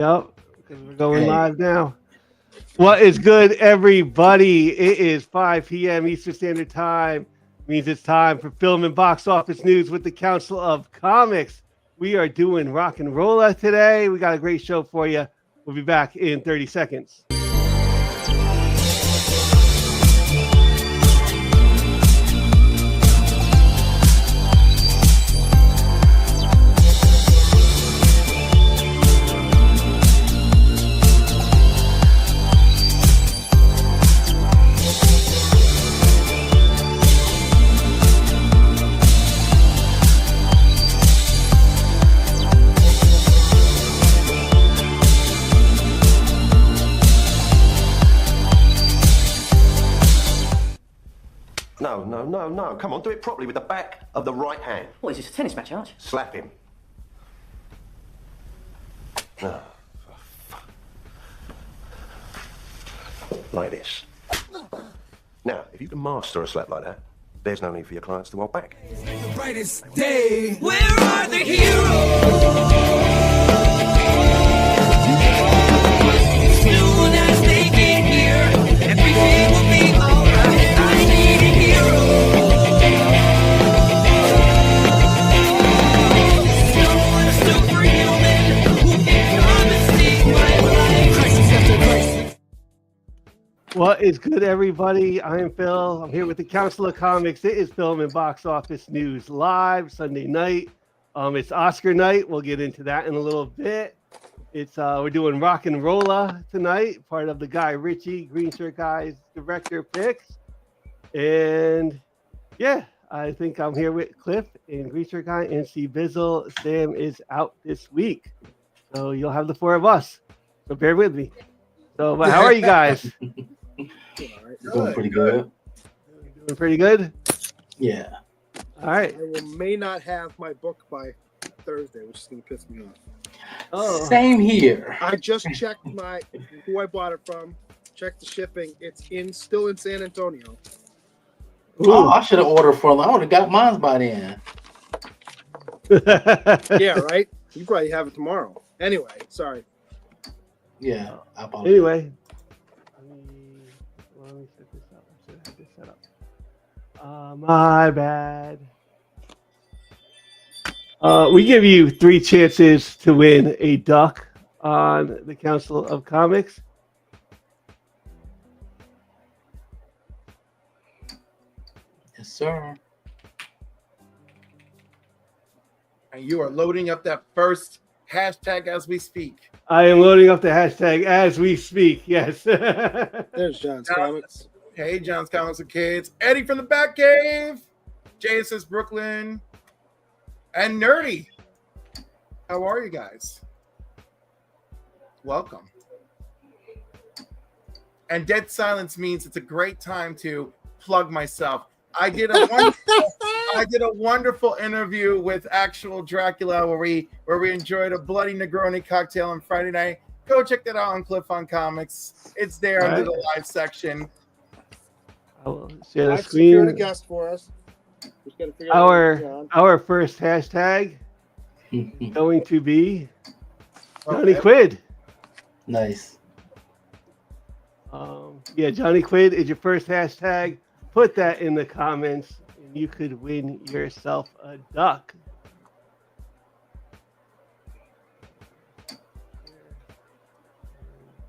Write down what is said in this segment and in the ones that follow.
Yep, because we're going live now. What is good, everybody? It is 5 p.m. Eastern Standard Time. Means it's time for film and box office news with the Council of Comics. We are doing rock and rolla today. We got a great show for you. We'll be back in 30 seconds. No. Come on, do it properly with the back of the right hand. What, is this a tennis match, Arch? Slap him. No. Like this. Now, if you can master a slap like that, there's no need for your clients to hold back. The brightest day. Where are the heroes? Soon as they get here, everything will be alright. I need a hero. Someone a superhuman who can come and save my life. Crisis after crisis. What is good, everybody? I am Phil. I'm here with the Council of Comics. It is Film and Box Office News Live Sunday night. It's Oscar night. We'll get into that in a little bit. It's we're doing rock and rolla tonight, part of the Guy Ritchie Green Shirt Guys director picks. And yeah, I think I'm here with Cliff and Green Shirt Guy and C Bizzle. Sam is out this week, so you'll have the four of us. So bear with me. So, but how are you guys? Doing pretty good. Doing pretty good? Yeah. All right. May not have my book by Thursday, which is going to piss me off. Oh. Same here. I just checked who I bought it from, checked the shipping. It's still in San Antonio. Oh, I should have ordered from. I would have got mine by then. Yeah, right? You probably have it tomorrow. Anyway, sorry. Yeah, I apologize. Anyway. Let me set this up. I should have this set up. My bad. We give you 3 chances to win a duck on the Council of Comics. Yes, sir. And you are loading up that first hashtag as we speak. I am loading up the hashtag as we speak. Yes. There's John's Comics. Hey, John's Comics and Kids. Eddie from the Batcave. JSS Brooklyn. And Nerdy. How are you guys? Welcome. And dead silence means it's a great time to plug myself. I did a wonderful interview with actual Dracula where we enjoyed a bloody Negroni cocktail on Friday night. Go check that out on Cliff on Comics. It's there under the live section. I will share the I've screen. secured a guest for us. Just gotta figure out Our first hashtag is going to be Johnny Okay. Quid. Nice. Yeah, Johnny Quid is your first hashtag. Put that in the comments, and you could win yourself a duck.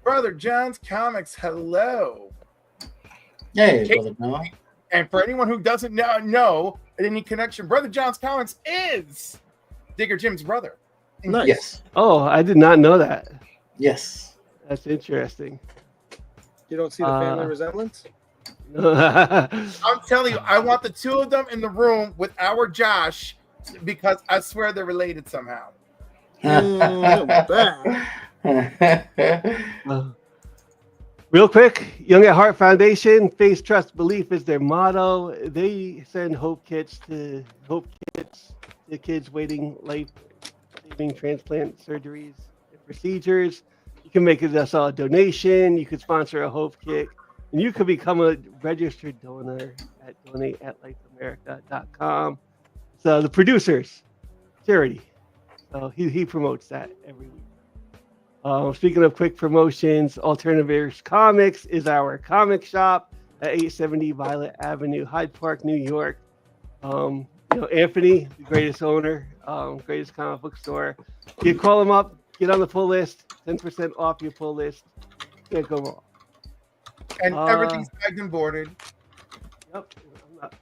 Brother John's Comics, hello. Hey, brother John. And for anyone who doesn't know any connection, Brother John's Comics is Digger Jim's brother. Nice. Yes. Oh, I did not know that. Yes. That's interesting. You don't see the family resemblance? I'm telling you, I want the two of them in the room with our Josh because I swear they're related somehow. Real quick, Young at Heart Foundation, Faith, Trust, Belief is their motto. They send hope kits to kids waiting life-saving transplant surgeries and procedures. You can make us a donation. You could sponsor a hope kit. And you could become a registered donor at donate@lifeamerica.com. So the producers charity. So he promotes that every week. Speaking of quick promotions, Alternatives Comics is our comic shop at 870 Violet Avenue, Hyde Park, New York. Anthony, the greatest owner, greatest comic book store. You call him up, get on the pull list, 10% off your pull list. Can't go wrong. And everything's bagged and boarded. Yep. I'm not-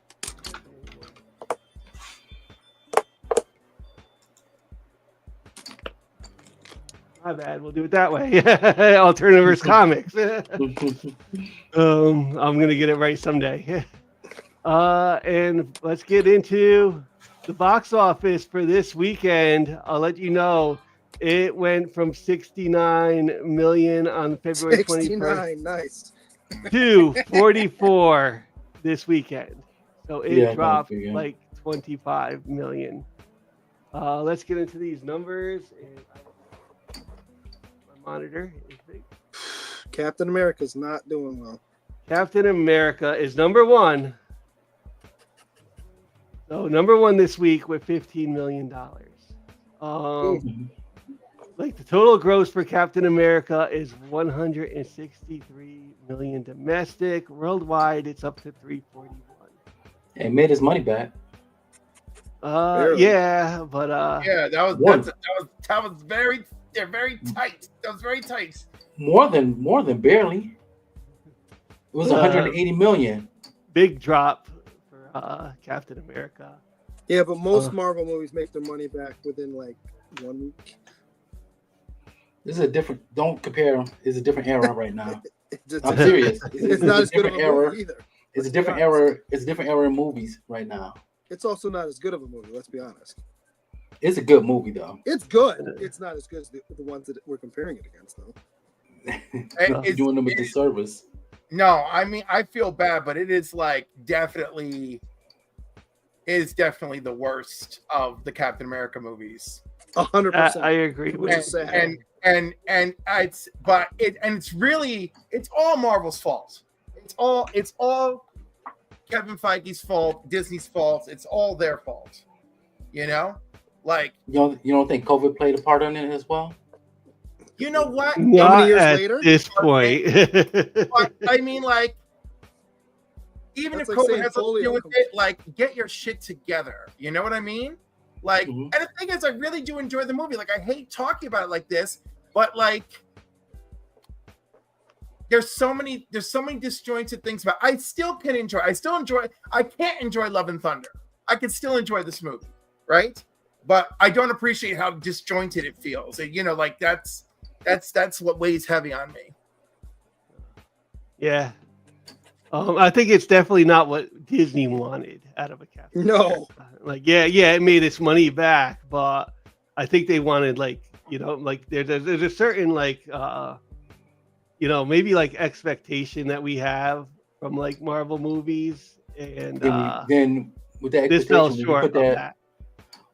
My bad. We'll do it that way. Alternatives Comics. I'm gonna get it right someday. And let's get into the box office for this weekend. I'll let you know it went from 69 million on February 21st 69, nice. to 44 this weekend. So it dropped figure. like 25 million. Let's get into these numbers. And my monitor is big. Captain America's not doing well. Captain America is number one. So number one this week with $15 million. Like the total gross for Captain America is 163 million domestic. Worldwide, it's up to 341. It made his money back. Barely. Yeah, but Yeah, that was very tight. That was very tight. More than barely. It was 180 million. big drop for Captain America. Yeah, but most Marvel movies make their money back within like 1 week. This is a different. Don't compare them. It's a different era right now. It's I'm serious. It's not as good of a movie either. It's a different era. It's a different era in movies right now. It's also not as good of a movie. Let's be honest. It's a good movie though. It's good. It's not as good as the ones that we're comparing it against, though. You're doing them a disservice. No, I mean I feel bad, but it is like definitely the worst of the Captain America movies. 100%. I agree with Which is sad. And it's all Marvel's fault. It's all Kevin Feige's fault, Disney's fault. It's all their fault. You know, like You don't think COVID played a part in it as well? you know what? How many Not years at later? this point. But, I mean, like, even That's if like COVID saying has something to do polio with comes- it, like, get your shit together. You know what I mean? Like, Mhm. and the thing is, I really do enjoy the movie. Like, I hate talking about it like this, but like, there's so many disjointed things about. I still can enjoy. I can't enjoy Love and Thunder. I can still enjoy this movie, right? But I don't appreciate how disjointed it feels. You know, like that's what weighs heavy on me. Yeah. I think it's definitely not what Disney wanted out of a Captain No. America. Like, yeah, it made its money back, but I think they wanted, like, you know, like there's a certain, like, you know, maybe like expectation that we have from like Marvel movies, and Then with that this fell expectation, short of that.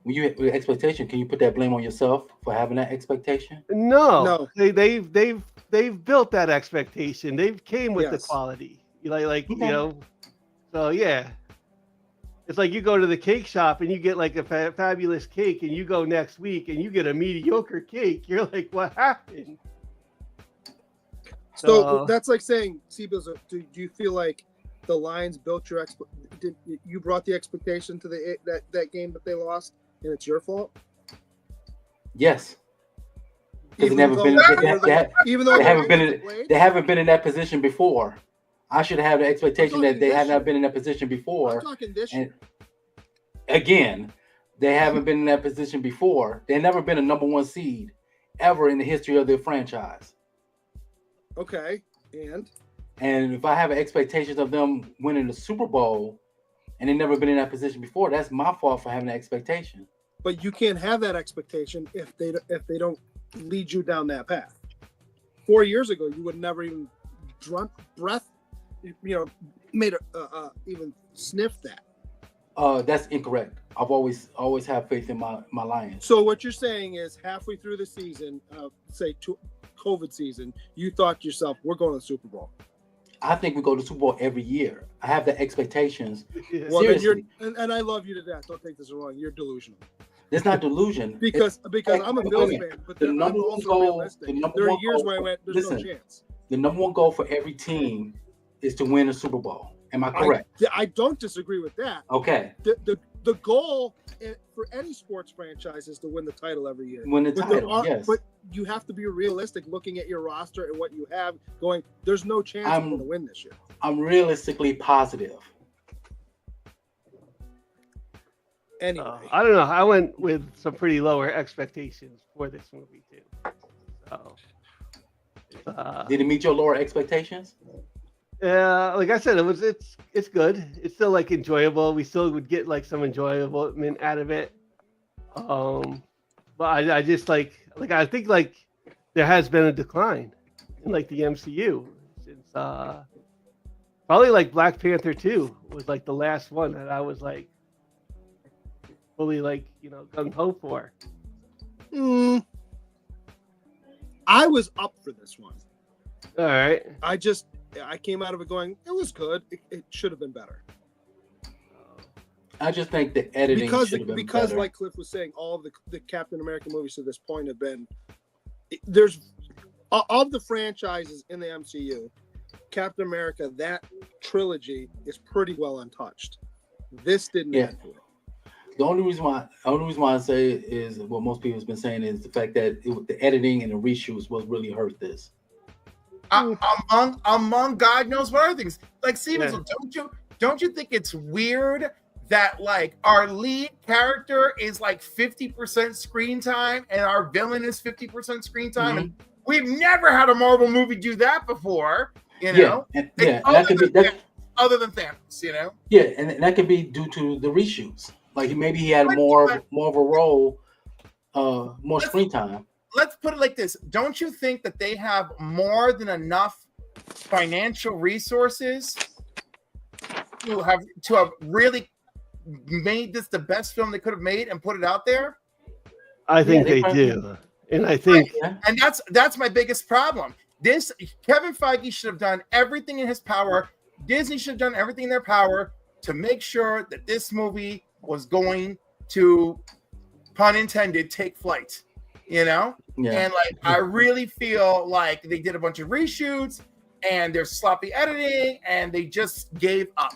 when you with expectation, can you put that blame on yourself for having that expectation? No. They've built that expectation. They've came with the Yes. quality. You like Okay. you know, so yeah. It's like you go to the cake shop and you get like a fabulous cake, and you go next week and you get a mediocre cake. You're like, what happened? So that's like saying, Seabills, do you feel like the Lions built your did you brought the expectation to that game that they lost, and it's your fault? Yes. Because Even they never though- been. Even though They haven't been. they played? They haven't been in that position before. I should have the expectation that talking they this have year. not been in that position I'm before. talking this And year. again, they haven't been in that position before. They've never been a number one seed ever in the history of their franchise. Okay, and And if I have expectations of them winning the Super Bowl and they've never been in that position before, that's my fault for having that expectation. but you can't have that expectation if they don't lead you down that path. 4 years ago, you would never even made even sniff that. That's incorrect. I've always had faith in my Lions. So what you're saying is halfway through the season, COVID season, you thought to yourself, we're going to the Super Bowl. I think we go to the Super Bowl every year. I have the expectations. Yeah. Well, then Seriously. and I love you to death. Don't take this wrong. You're delusional. It's not delusion. because I'm a Bills fan, but the I'm number one also goal. realistic. The number There are one years goal. where I went, "There's Listen, no chance." the number one goal for every team is to win a Super Bowl. Am I correct? I don't disagree with that. Okay. The goal for any sports franchise is to win the title every year. Win the title, yes. But you have to be realistic looking at your roster and what you have going. There's no chance we're going to win this year. I'm realistically positive. Anyway. I don't know. I went with some pretty lower expectations for this movie too. So, did it meet your lower expectations? Yeah, like I said, it's good. It's still like enjoyable. We still would get like some enjoyment out of it. But I just like I think like there has been a decline in like the MCU since probably like Black Panther 2 was like the last one that I was like fully like gung ho for. I was up for this one. All right. I came out of it going, it was good. It should have been better. I just think the editing should have been better. Like Cliff was saying, all of the Captain America movies to this point have been there's of the franchises in the MCU, Captain America, that trilogy is pretty well untouched. This didn't add to it. The only reason why I say it is what most people have been saying is the fact that the editing and the reshoots was really hurt this. Among God knows what other things. Like Stevens, don't you think it's weird that like our lead character is like 50% screen time and our villain is 50% screen time? And we've never had a Marvel movie do that before, know? Other than Thanos, Yeah, and that could be due to the reshoots. Like maybe he had more of a role, more screen time. Let's put it like this. Don't you think that they have more than enough financial resources to have really made this the best film they could have made and put it out there? I think they do. And I think and that's my biggest problem. This Kevin Feige should have done everything in his power. Disney should have done everything in their power to make sure that this movie was going to, pun intended, take flight. And like I really feel like they did a bunch of reshoots and there's sloppy editing and they just gave up,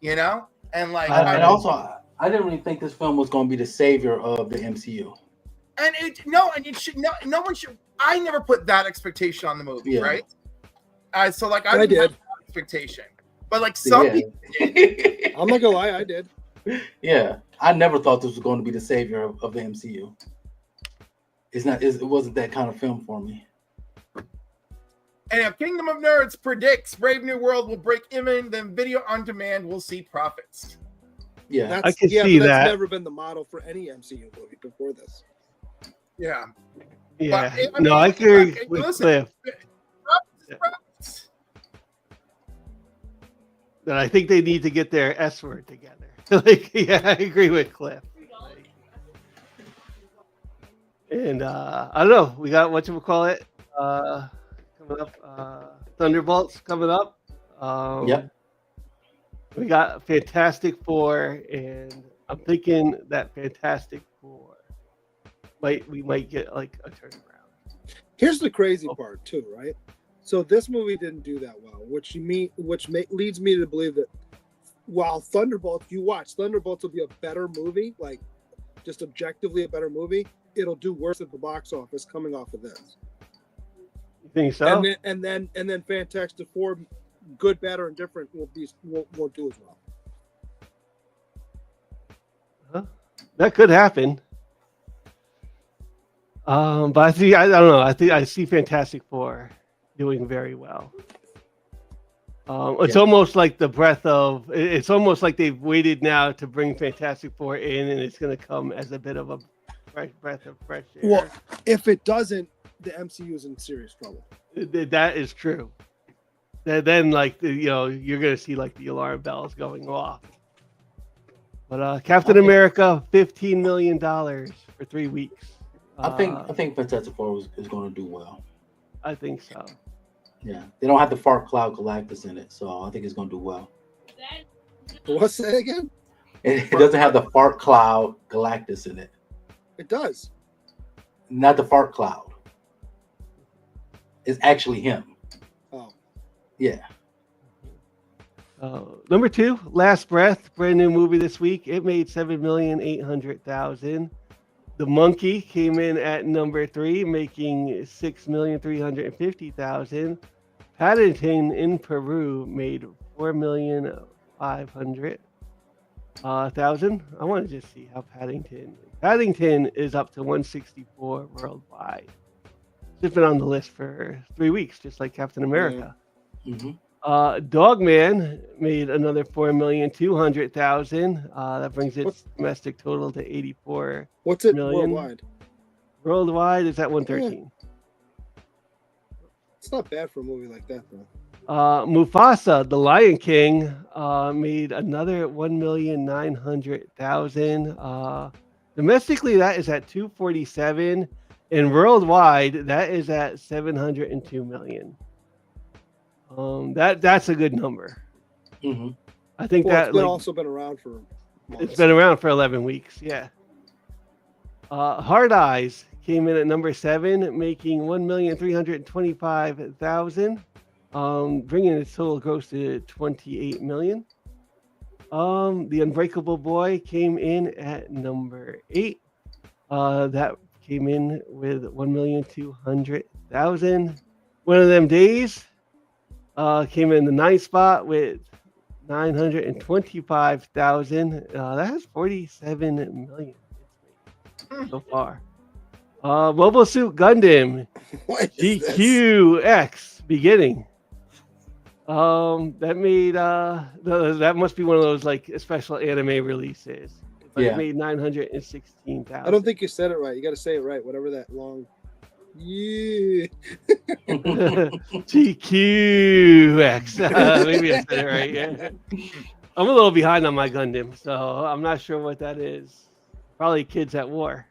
and like I didn't really think this film was going to be the savior of the MCU. And no one should. I never put that expectation on the movie, right? So like I did have that expectation, but like some people did. I'm not gonna lie, I did. Yeah, I never thought this was going to be the savior of the MCU. It wasn't that kind of film for me. And Kingdom of Nerds predicts Brave New World will break even, then video on demand will see profits. Yeah, I can see that. That's never been the model for any MCU movie before this. Yeah. Yeah. But, I agree with Cliff. That I think they need to get their S word together. I agree with Cliff. And I don't know. We got whatchamacallit coming up. Thunderbolts coming up. We got Fantastic Four, and I'm thinking that Fantastic Four we might get like a turnaround. Here's the crazy part too, right? So this movie didn't do that well, which leads me to believe that while Thunderbolts will be a better movie, like just objectively a better movie, it'll do worse at the box office coming off of this. You think so? And then Fantastic Four, good, better, and different will do as well. Huh? That could happen. But I don't know. I see Fantastic Four doing very well. It's almost like the breath of. It's almost like they've waited now to bring Fantastic Four in, and it's going to come as a bit of a breath of fresh air. Well, if it doesn't, the MCU is in serious trouble. That is true. Then, like you're going to see like the alarm bells going off. But Captain America, $15 million for 3 weeks. I think Fantastic Four is going to do well. I think so. Yeah, they don't have the Fart Cloud Galactus in it, so I think it's going to do well. What's that again? It doesn't have the Fart Cloud Galactus in it. It does. Not the fart cloud. It's actually him. Oh, Yeah. Number 2, Last Breath, brand new movie this week. It made 7,800,000. The Monkey came in at number 3, making 6,350,000. Paddington in Peru made 4,500,000. I want to just see how Paddington is up to 164 worldwide. It's been on the list for 3 weeks, just like Captain America. Mm-hmm. Dogman made another 4,200,000. That brings its domestic total to 84 what's it million. worldwide? Worldwide is at 113. It's not bad for a movie like that, though. Mufasa, the Lion King, made another 1,900,000. Domestically, that is at 247, and worldwide, that is at 702 million. That's a good number. Mm-hmm. I think It's also been around for months. It's been around for 11 weeks. Yeah. Hard Eyes came in at number 7, making 1,325,000, bringing its total gross to 28 million. The Unbreakable Boy came in at number 8. That came in with 1,200,000. One of Them Days came in the 9th spot with 925,000. That has 47 million so far. Mobile Suit Gundam GQX beginning. That made that must be one of those like special anime releases. But Yeah. It made 916,000. I don't think you said it right. You got to say it right. Whatever that long. Yeah. GQX. Maybe I said it right. Yeah. I'm a little behind on my Gundam, so I'm not sure what that is. Probably Kids at War.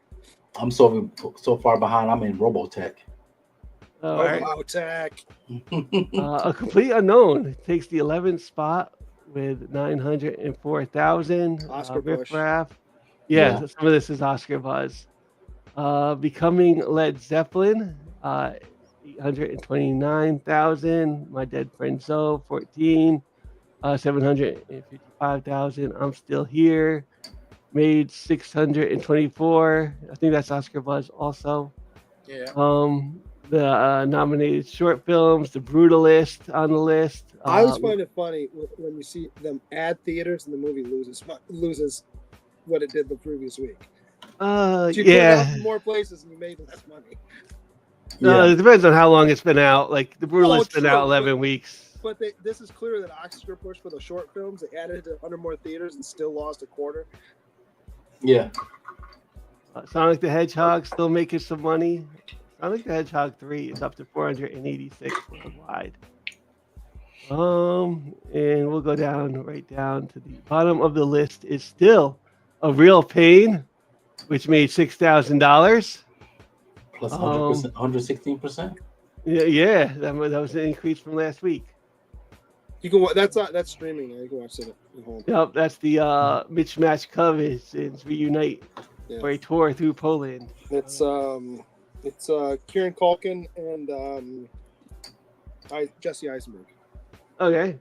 I'm so far behind. I'm in Robotech. All right. Wow, Tech. A Complete Unknown takes the 11th spot with 904,000. Oscar Riff push. Raff. Yeah, Yeah. some of this is Oscar buzz. Becoming Led Zeppelin, 829,000. My Dead Friend Zoe, 14. 755,000. I'm Still Here, made 624. I think that's Oscar buzz also. Yeah. The nominated short films, The Brutalist on the list. I always find it funny when you see them add theaters and the movie loses what it did the previous week. So you put it out in more places and you made less money. It depends on how long it's been out. Like The Brutalist's been true, out 11 weeks. But this is clear that Oscar pushed for the short films. They added it to 100 more theaters and still lost a quarter. Yeah. Sonic the Hedgehog still making some money. Sonic the Hedgehog 3 is up to 486 worldwide. And we'll go right down to the bottom of the list is still A Real Pain, which made $6,000. Plus 100%, 116%. Yeah, that was an increase from last week. You can that's streaming. You can watch it at home. Yep, that's the Mismatch Cousins reunite for a tour through Poland. It's Kieran Culkin and Jesse Eisenberg. Okay.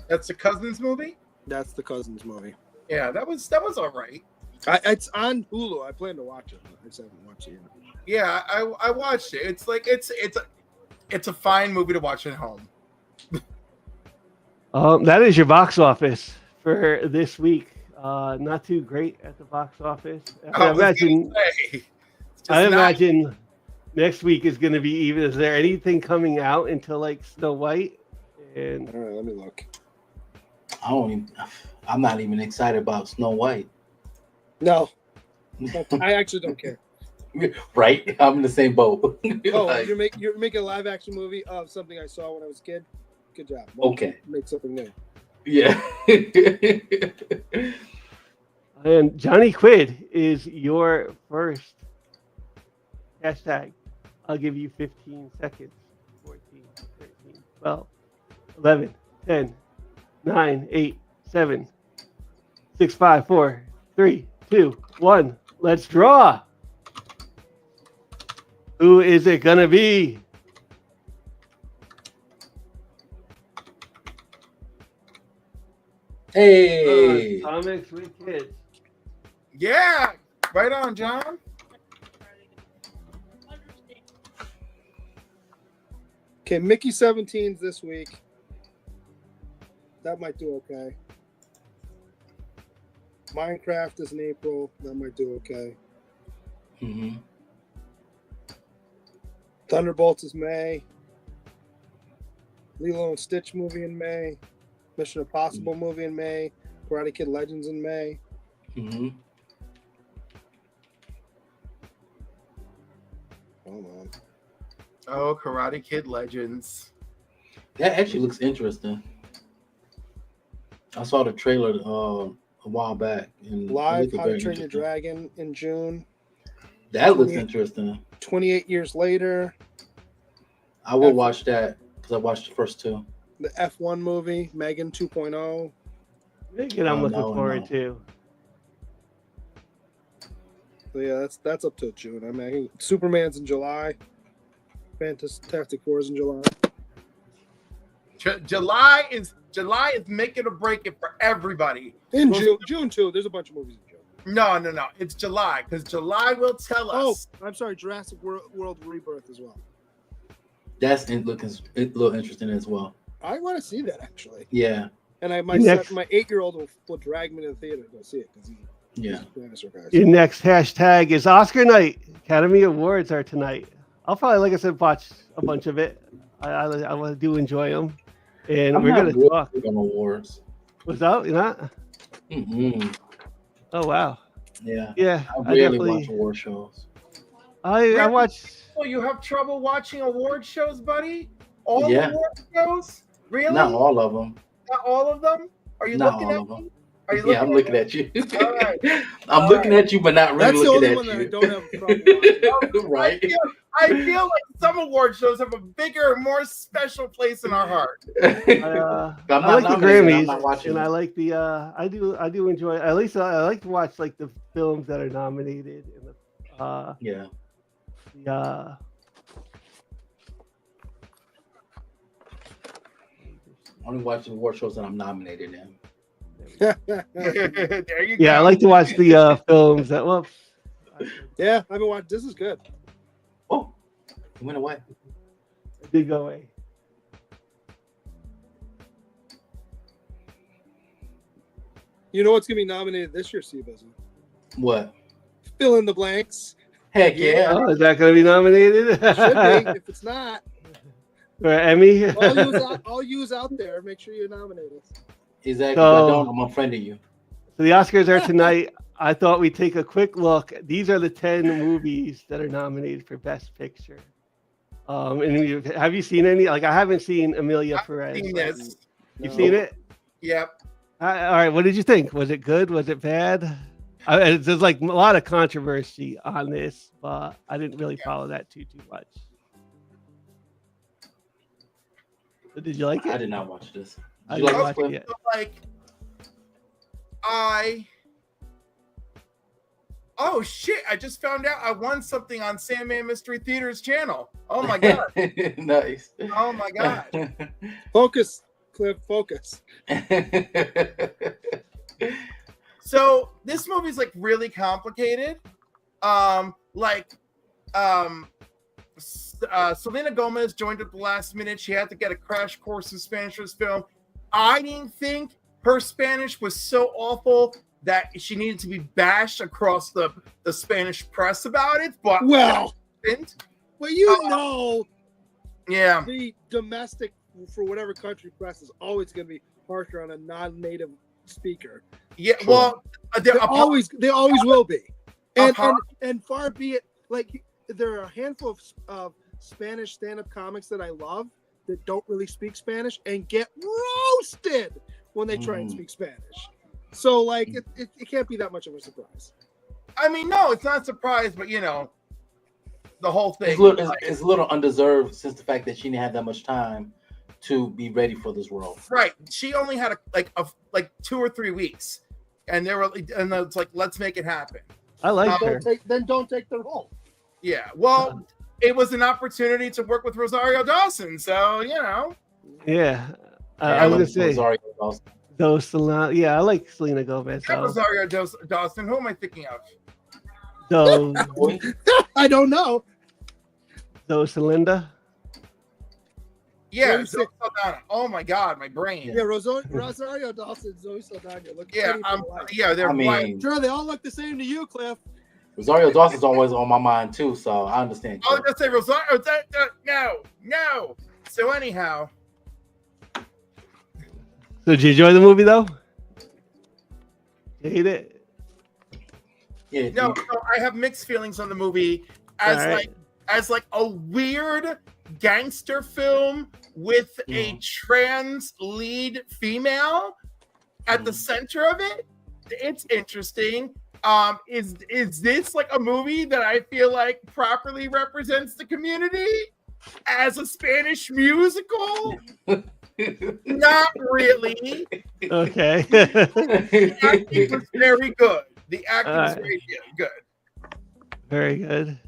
That's the Cousins movie. That's the Cousins movie. Yeah, that was all right. It's on Hulu. I plan to watch it. I just haven't watched it yet. Yeah, I watched it. It's like it's a fine movie to watch at home. That is your box office for this week. Not too great at the box office. I imagine next week is going to be even. Is there anything coming out until like Snow White? And all right, let me look. I'm not even excited about Snow White. No, I actually don't care. Right? I'm in the same boat. You're making a live action movie of something I saw when I was a kid. Good job. Okay. Make something new. Yeah. And Johnny Quid is your first hashtag. I'll give you 15 seconds. 14, 13, 12, 11, 10, 9, 8, 7, 6, 5, 4, 3, 2, 1. Let's draw. Who is it gonna be? Hey, Comics with kids. Yeah, right on, John. Okay, Mickey 17's this week. That might do okay. Minecraft is in April. That might do okay. Mhm. Thunderbolts is May. Lilo and Stitch movie in May. Mission Impossible movie in May. Karate Kid Legends in May. Mhm. Hold on. Oh, Karate Kid Legends. That actually looks interesting. I saw the trailer a while back. And it Live looked How to very Train Your interesting. Dragon in June. That looks 28 interesting. 28 years later. I will watch that because I watched the first two. The F1 movie, Megan 2.0. Megan, I'm looking No, forward no. to. So yeah, that's up till June. I mean, I think Superman's in July. Fantastic Four is in July. July is making or break it for everybody. In Well, June too. There's a bunch of movies in June. No. It's July because July will tell Oh, us. I'm sorry, Jurassic World Rebirth as well. That's a little interesting as well. I want to see that actually. Yeah, And my Next. my 8-year-old will drag me to the theater to go see it because he's yeah. a dinosaur guy. Your next hashtag is Oscar night. Academy Awards are tonight. I'll probably, like I said, watch a bunch of it. I do enjoy them, and I'm we're not gonna really talk. big on awards. What's up? You're not? Mm-mm. Oh wow. Yeah, Yeah, I I rarely definitely. watch award shows. I watch. Oh, you have trouble watching award shows, buddy? All Yeah. award shows? Really? Not all of them. Not all of them? Are you Not looking all at of them. me? Are you Yeah, I'm looking me? at you. All right. I'm looking at you, but not That's really the looking only at one that I you. don't have a problem watching. Right. I feel like some award shows have a bigger, more special place in our heart. I I'm like the not nominated, I'm Grammys, not watching and it. I like the. I do enjoy. At least I like to watch like the films that are nominated. And Yeah. the Only watch the award shows that I'm nominated in. There you yeah, I go. like to watch the films that. Well, Yeah, I've been watching. This is good. Oh, it went away. it did go away. You know what's gonna be nominated this year, Steve? Isn't it? What? Fill in the blanks. Heck yeah. Oh, is that going to be nominated? Should be. If it's not, For Emmy? all yous out there, make sure you nominate us. Exactly. So- I don't. I'm unfriending you. So the Oscars are tonight. I thought we'd take a quick look. These are the 10 movies that are nominated for Best Picture. And have you seen any? Like, I haven't seen Amelia Perez. Seen this. You've seen it? Yep. All right. What did you think? Was it good? Was it bad? There's like a lot of controversy on this, but I didn't really follow that too much. So did you like it? I did not watch this. I Did you didn't like watch this it clip? yet. Like, oh shit! I just found out I won something on Sandman Mystery Theater's channel. Oh my god! Nice. Oh my god! Focus, Cliff. Focus. So this movie's like really complicated. Selena Gomez joined at the last minute. She had to get a crash course in Spanish for this film. I didn't think her Spanish was so awful that she needed to be bashed across the Spanish press about it. But Well, didn't. you know, Yeah. the domestic for whatever country press is always going to be harsher on a non-native speaker. Yeah. Well, They always will be, Upon- and far be it. Like there are a handful of Spanish stand-up comics that I love that don't really speak Spanish and get roasted when they try and speak Spanish. So like it can't be that much of a surprise. I mean, no, it's not a surprise, but you know, the whole thing. It's a little undeserved since the fact that she didn't have that much time to be ready for this role. Right. She only had like 2 or 3 weeks. and it's like, let's make it happen. I like her. Don't take the role. Yeah, well, it was an opportunity to work with Rosario Dawson, so Yeah, I I was love gonna say Rosario Dawson. Yeah, I like Selena Gomez. Not So. Rosario Dawson. Who am I thinking of? So, I don't know. Celinda. Yeah, Zoe Zoe Saldana. Oh my God, my brain. Yeah, Rosario Dawson, Zoe Saldana. Look Yeah, they're I mean, right. sure they all look the same to you, Cliff. Rosario Dawson's always on my mind too, so I understand. I was gonna say Rosario. No. So anyhow, So did you enjoy the movie though? You hate it? Yeah, no, I have mixed feelings on the movie as All right. a weird gangster film with a trans lead female at the center of it. It's interesting. Is this like a movie that I feel like properly represents the community as a Spanish musical? Not really. Okay. The acting was very good. The acting was very good. Very good.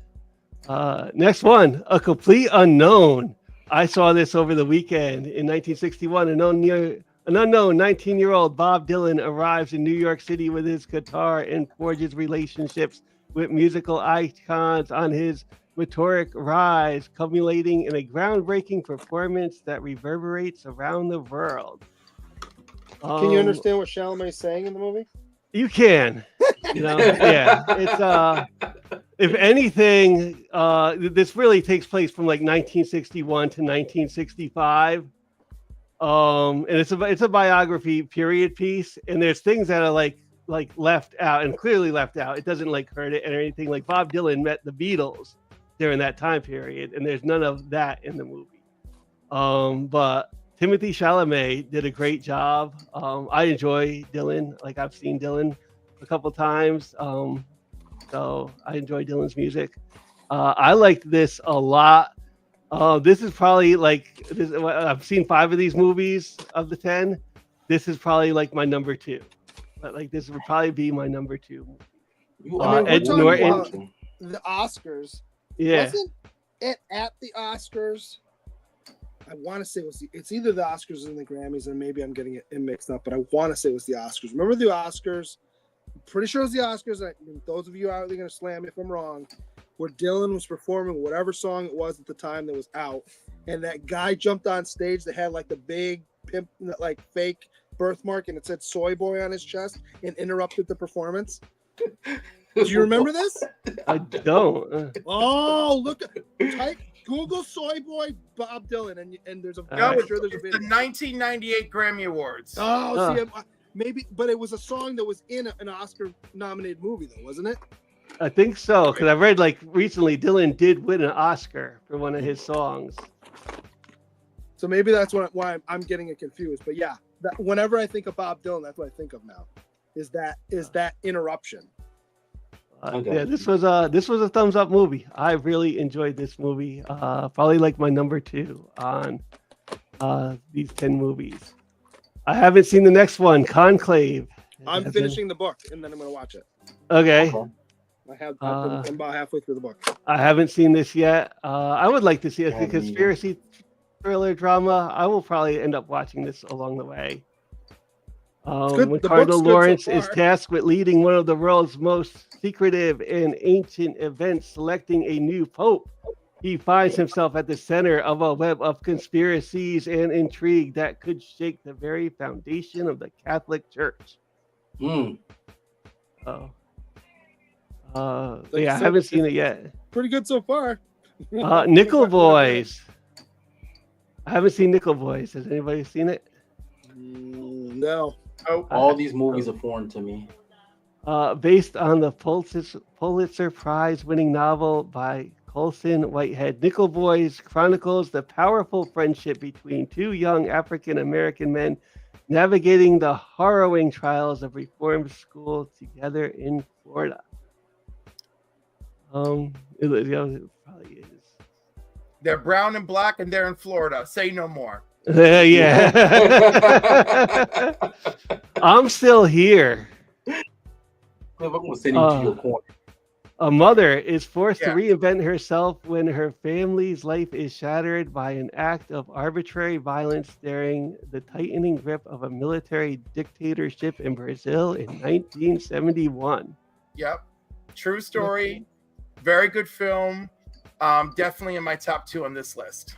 Next one, A Complete Unknown. I saw this over the weekend. In 1961, an unknown 19-year-old Bob Dylan arrives in New York City with his guitar and forges relationships with musical icons on his meteoric rise, culminating in a groundbreaking performance that reverberates around the world. Can you understand what Chalamet's saying in the movie? You can. Yeah. It's if anything, this really takes place from like 1961 to 1965. And it's a biography period piece, and there's things that are like left out and clearly left out. It doesn't like hurt it or anything. Like Bob Dylan met the Beatles during that time period, and there's none of that in the movie. But Timothy Chalamet did a great job. I enjoy Dylan. Like I've seen Dylan a couple times. So I enjoy Dylan's music. I liked this a lot. This is probably like this. I've seen 5 of these movies of the 10. This is probably like my number 2. But like this would probably be my number 2. Ed Norton. The Oscars. Yeah. Wasn't it at the Oscars? I want to say it's either the Oscars and the Grammys, and maybe I'm getting it mixed up, but I want to say it was the Oscars. Remember the Oscars? I'm pretty sure it was the Oscars. Those of you out there are going to slam me if I'm wrong. Where Dylan was performing whatever song it was at the time that was out, and that guy jumped on stage that had like the big pimp, like fake birthmark, and it said "Soy Boy" on his chest, and interrupted the performance. Do you remember this? I don't. Oh, look! Type Google "Soy Boy" Bob Dylan, and there's a. No, I'm sure there's a it's video. the 1998 Grammy Awards. Oh, see, maybe, but it was a song that was in an Oscar-nominated movie, though, wasn't it? I think so, because I read like recently Dylan did win an Oscar for one of his songs. So maybe that's why I'm getting it confused. But yeah, whenever I think of Bob Dylan, that's what I think of now. Is that interruption? Yeah, this was a thumbs up movie. I really enjoyed this movie. Probably like my number 2 on these 10 movies. I haven't seen the next one, Conclave. I'm finishing the book and then I'm going to watch it. Okay. I'm about halfway through the book. I haven't seen this yet. I would like to see it. It's a conspiracy thriller drama. I will probably end up watching this along the way. When Cardinal Lawrence is tasked with leading one of the world's most secretive and ancient events, selecting a new pope, he finds himself at the center of a web of conspiracies and intrigue that could shake the very foundation of the Catholic Church. I haven't seen it yet. Pretty good so far. Nickel Boys. I haven't seen Nickel Boys. Has anybody seen it? No. All these movies are foreign to me. Based on the Pulitzer Prize-winning novel by Colson Whitehead, Nickel Boys chronicles the powerful friendship between 2 young African-American men navigating the harrowing trials of reform school together in Florida. It probably is. They're brown and black, and they're in Florida. Say no more. Yeah. I'm still here. I'm gonna send him to your corner. A mother is forced to Yeah. reinvent herself when her family's life is shattered by an act of arbitrary violence during the tightening grip of a military dictatorship in Brazil in 1971. Yep. True story. Very good film. Definitely in my top 2 on this list.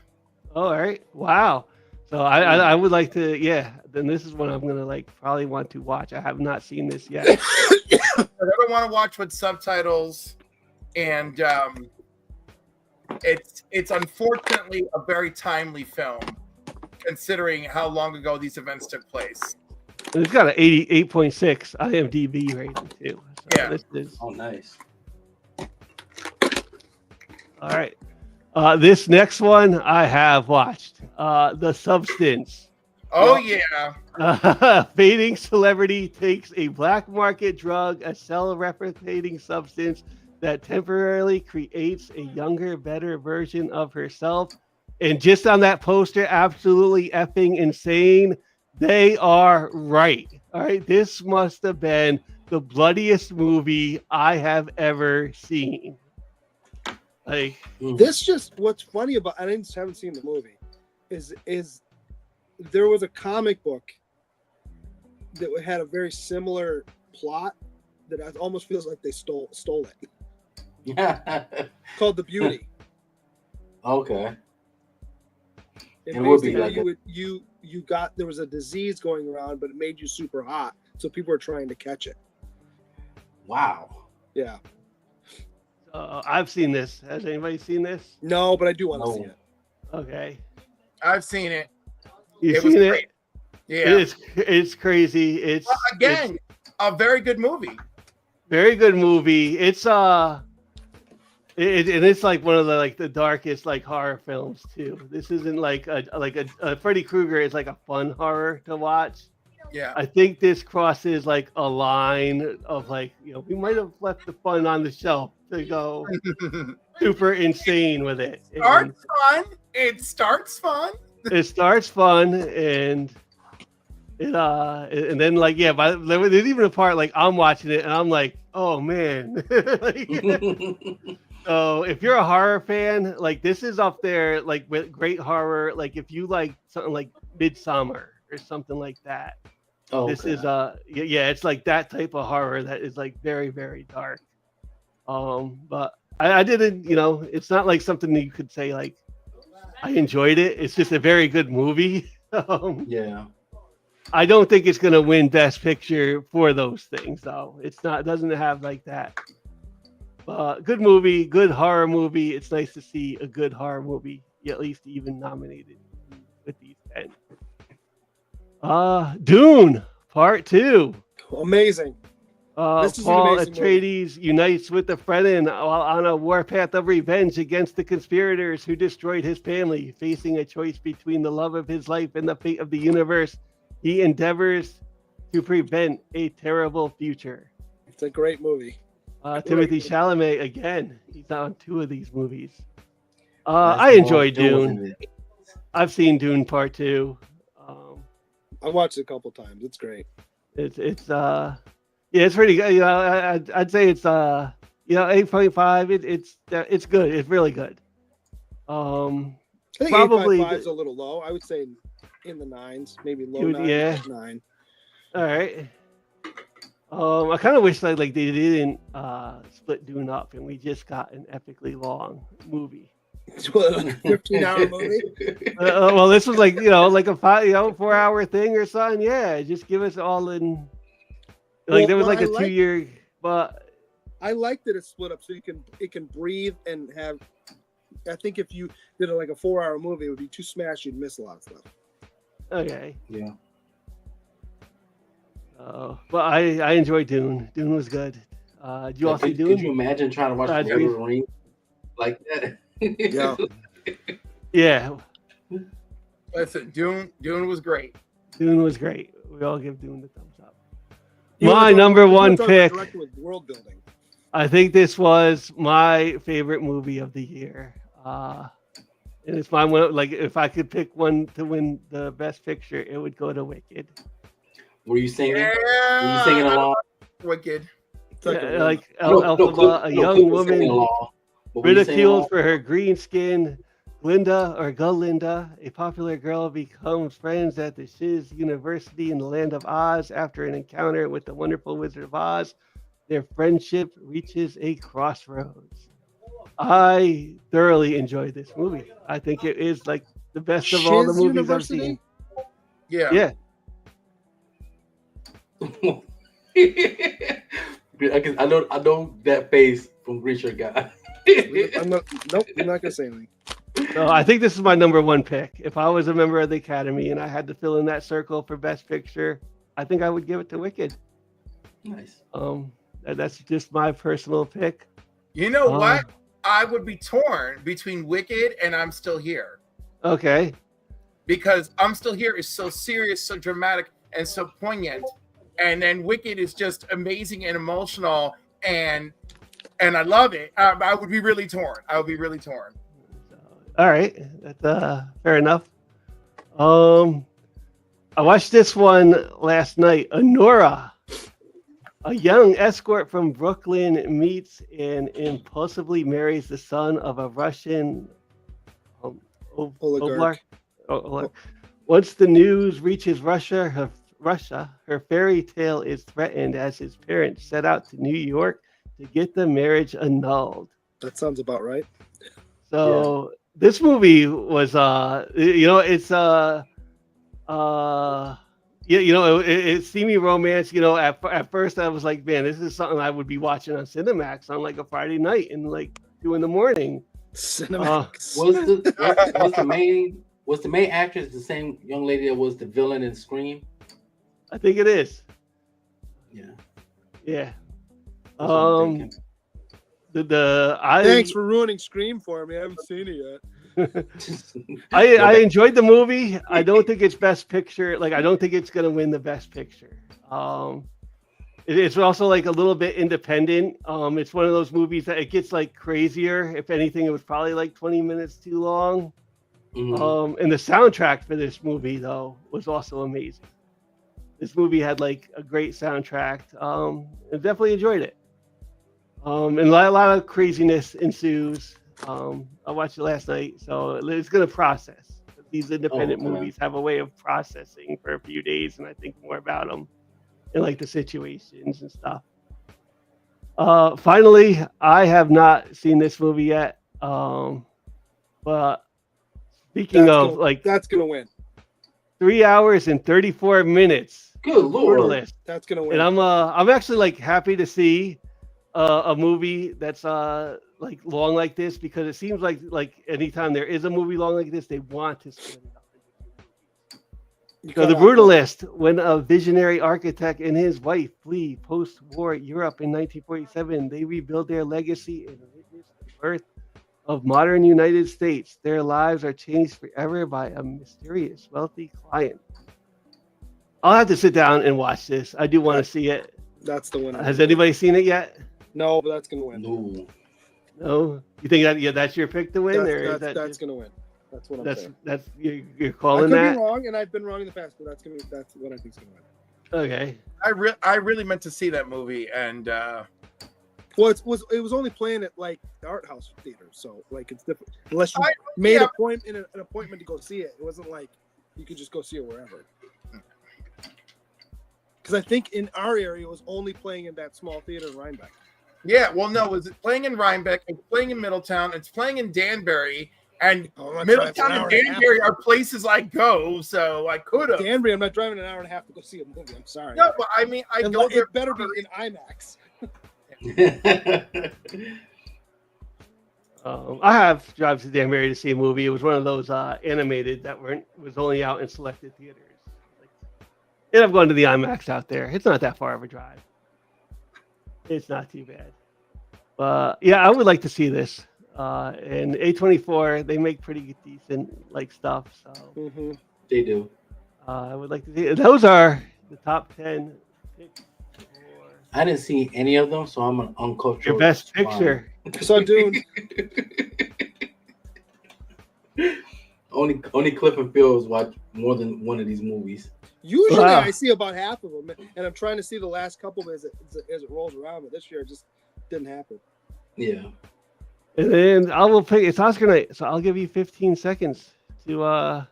All right. Wow. So I would like to, yeah. Then this is one I'm gonna like probably want to watch. I have not seen this yet. I don't want to watch with subtitles, and it's unfortunately a very timely film, considering how long ago these events took place. It's got an 88.6 IMDb rating too. So Yeah. This is Oh, nice. all right. This next one I have watched. The Substance. Oh yeah. Fading celebrity takes a black market drug, a cell-replicating substance that temporarily creates a younger, better version of herself. And just on that poster, absolutely effing insane. They are right. All right. This must have been the bloodiest movie I have ever seen. Like, This just what's funny about haven't seen the movie is there was a comic book that had a very similar plot that almost feels like they stole it. Called The Beauty. Okay. And It would be basically like you got there was a disease going around, but it made you super hot, so people were trying to catch it. Wow. Yeah. I've seen this. Has anybody seen this? No, but I do want to No. see it. Okay. I've seen it. You've It was seen it? great. Yeah. It's crazy. It's Again, a very good movie. very good movie. It's and it's like one of the darkest like horror films too. This isn't like a Freddy Krueger is like a fun horror to watch. Yeah. I think this crosses like a line of like, we might have left the fun on the shelf to go super insane with it. And Starts fun. It starts fun. it starts fun and and then like there's even a part like I'm watching it and I'm like, oh man. Like, so if you're a horror fan, like this is up there like with great horror. Like if you like something like Midsummer or something like that. Oh, This is it's like that type of horror that is like very, very dark. But I didn't, it's not like something that you could say like I enjoyed it. It's just a very good movie. yeah. I don't think it's gonna win Best Picture for those things though. It doesn't have like that. Good movie, good horror movie. It's nice to see a good horror movie, at least even nominated with these 10. Dune Part 2. Amazing. This is an Paul amazing Atreides unites with the Fremen while on a warpath of revenge against the conspirators who destroyed his family. Facing a choice between the love of his life and the fate of the universe, he endeavors to prevent a terrible future. It's a great movie. Timothy Chalamet again. He's on 2 of these movies. I enjoy Dune. I've seen Dune Part 2. I watched it a couple times. It's great. It's it's pretty good. I'd say it's 8.5. It's good. It's really good. I think Probably 8.5 is a little low. I would say in the 9s, maybe low You would- 9s, yeah. 9. All right. I kind of wish like they didn't split Dune up and we just got an epically long movie. It's what, a 15-hour movie? Well, this was like like a 4-hour thing or something. Yeah, just give us all in. Like Well, there was what like I a like- 2-year, but I like that it's split up so it can breathe and have. I think if you did like a 4-hour movie, it would be too smashed. You'd miss a lot of stuff. okay. Yeah. But I enjoyed Dune. Dune was good. Did you all see Dune? Could you imagine trying to watch I Lord of the Rings like that? Yeah. Yeah, Listen, Dune was great. Dune was great. We all give Dune the thumbs up. You wanna My talk- number you wanna one talk about pick. director with world building. I think this was my favorite movie of the year. And it's my one. Like if I could pick one to win the Best Picture, it would go to Wicked. Were you singing? Yeah. Were you singing along? Wicked. Second like No, Elphaba, a young Cliff is singing woman along. But when you sing ridiculed along, for her green skin. Glinda or Glinda, a popular girl, becomes friends at the Shiz University in the land of Oz after an encounter with the wonderful Wizard of Oz. Their friendship reaches a crossroads. I thoroughly enjoyed this movie. I think it is like the best of all the Shiz movies University? I've seen. Yeah. Yeah, I know that face from Richard guy. I'm not. Nope. I'm not gonna say anything. so I think this is my number one pick. If I was a member of the Academy and I had to fill in that circle for Best Picture, I think I would give it to Wicked. Nice. That's just my personal pick. You know Uh, what? I would be torn between Wicked and I'm Still Here, Okay. because I'm Still Here is so serious, so dramatic, and so poignant, and then Wicked is just amazing and emotional, and I love it. I would be really torn. I would be really torn. All right, that's fair enough. I watched this one last night. Honora, a young escort from Brooklyn, meets and impulsively marries the son of a Russian Oligarch. oligarch. Once the news reaches Russia, her fairy tale is threatened as his parents set out to New York to get the marriage annulled. That sounds about right. So this movie was it's it's steamy romance. At first I was like, man, this is something I would be watching on Cinemax on like a Friday night and like 2 a.m. Cinemax. Was the main actress the same young lady that was the villain in Scream? I think it is. Yeah. Yeah. That's what I'm thinking. Thanks for ruining Scream for me. I haven't seen it yet. I enjoyed the movie. I don't think it's Best Picture. Like I don't think it's gonna win the Best Picture. It's also like a little bit independent. It's one of those movies that it gets like crazier. If anything, it was probably like 20 minutes too long. Mhm. And the soundtrack for this movie though was also amazing. This movie had like a great soundtrack. I definitely enjoyed it. And a lot of craziness ensues. I watched it last night, so it's gonna process. These independent movies have a way of processing for a few days, and I think more about them and like the situations and stuff. Finally, I have not seen this movie yet. But speaking that's gonna win. 3 hours and 34 minutes. Good Lord. Brutalist. That's gonna win. And I'm actually like happy to see a movie that's like long like this, because it seems like anytime there is a movie long like this, they want to split it up. So The Brutalist, when a visionary architect and his wife flee post-war Europe in 1947, they rebuild their legacy and witness the birth of modern United States. Their lives are changed forever by a mysterious wealthy client. I'll have to sit down and watch this. I do want to see it. That's the winner. Has anybody seen it yet? No, but that's gonna win. No. You think that's your pick to win, or is That's gonna win. That's what I'm saying. That's you're I calling could that? be wrong, and I've been wrong in the past, but that's what I think's gonna win. Okay. I really meant to see that movie, and Well, it was only playing at like the art house theater, so like it's different. Unless you made yeah. an appointment to go see it, it wasn't like you could just go see it wherever. Because I think in our area it was only playing in that small theater in Rhinebeck. yeah, well, no, it's playing in Rhinebeck, it's playing in Middletown, it's playing in Danbury, and Middletown and Danbury are places I go, so I could have. Danbury, I'm not driving an hour and a half to go see a movie. I'm sorry. No, but I mean, I go there. It better be in IMAX. I have drive to Danbury to see a movie. It was one of those animated that was only out in selected theaters. And I've gone to the IMAX out there. It's not that far of a drive. It's not too bad. But yeah, I would like to see this. And A24, they make pretty decent like stuff. So They do. I would like to see it. Those are the top 10 picks. I didn't see any of them, so I'm an uncultured. Your best picture. So, Dune. Only Cliff and Phil has watched more than one of these movies. Usually Wow. I see about half of them, and I'm trying to see the last couple as it rolls around. But this year it just didn't happen. Yeah. And then I will pick. It's Oscar night, so I'll give you 15 seconds to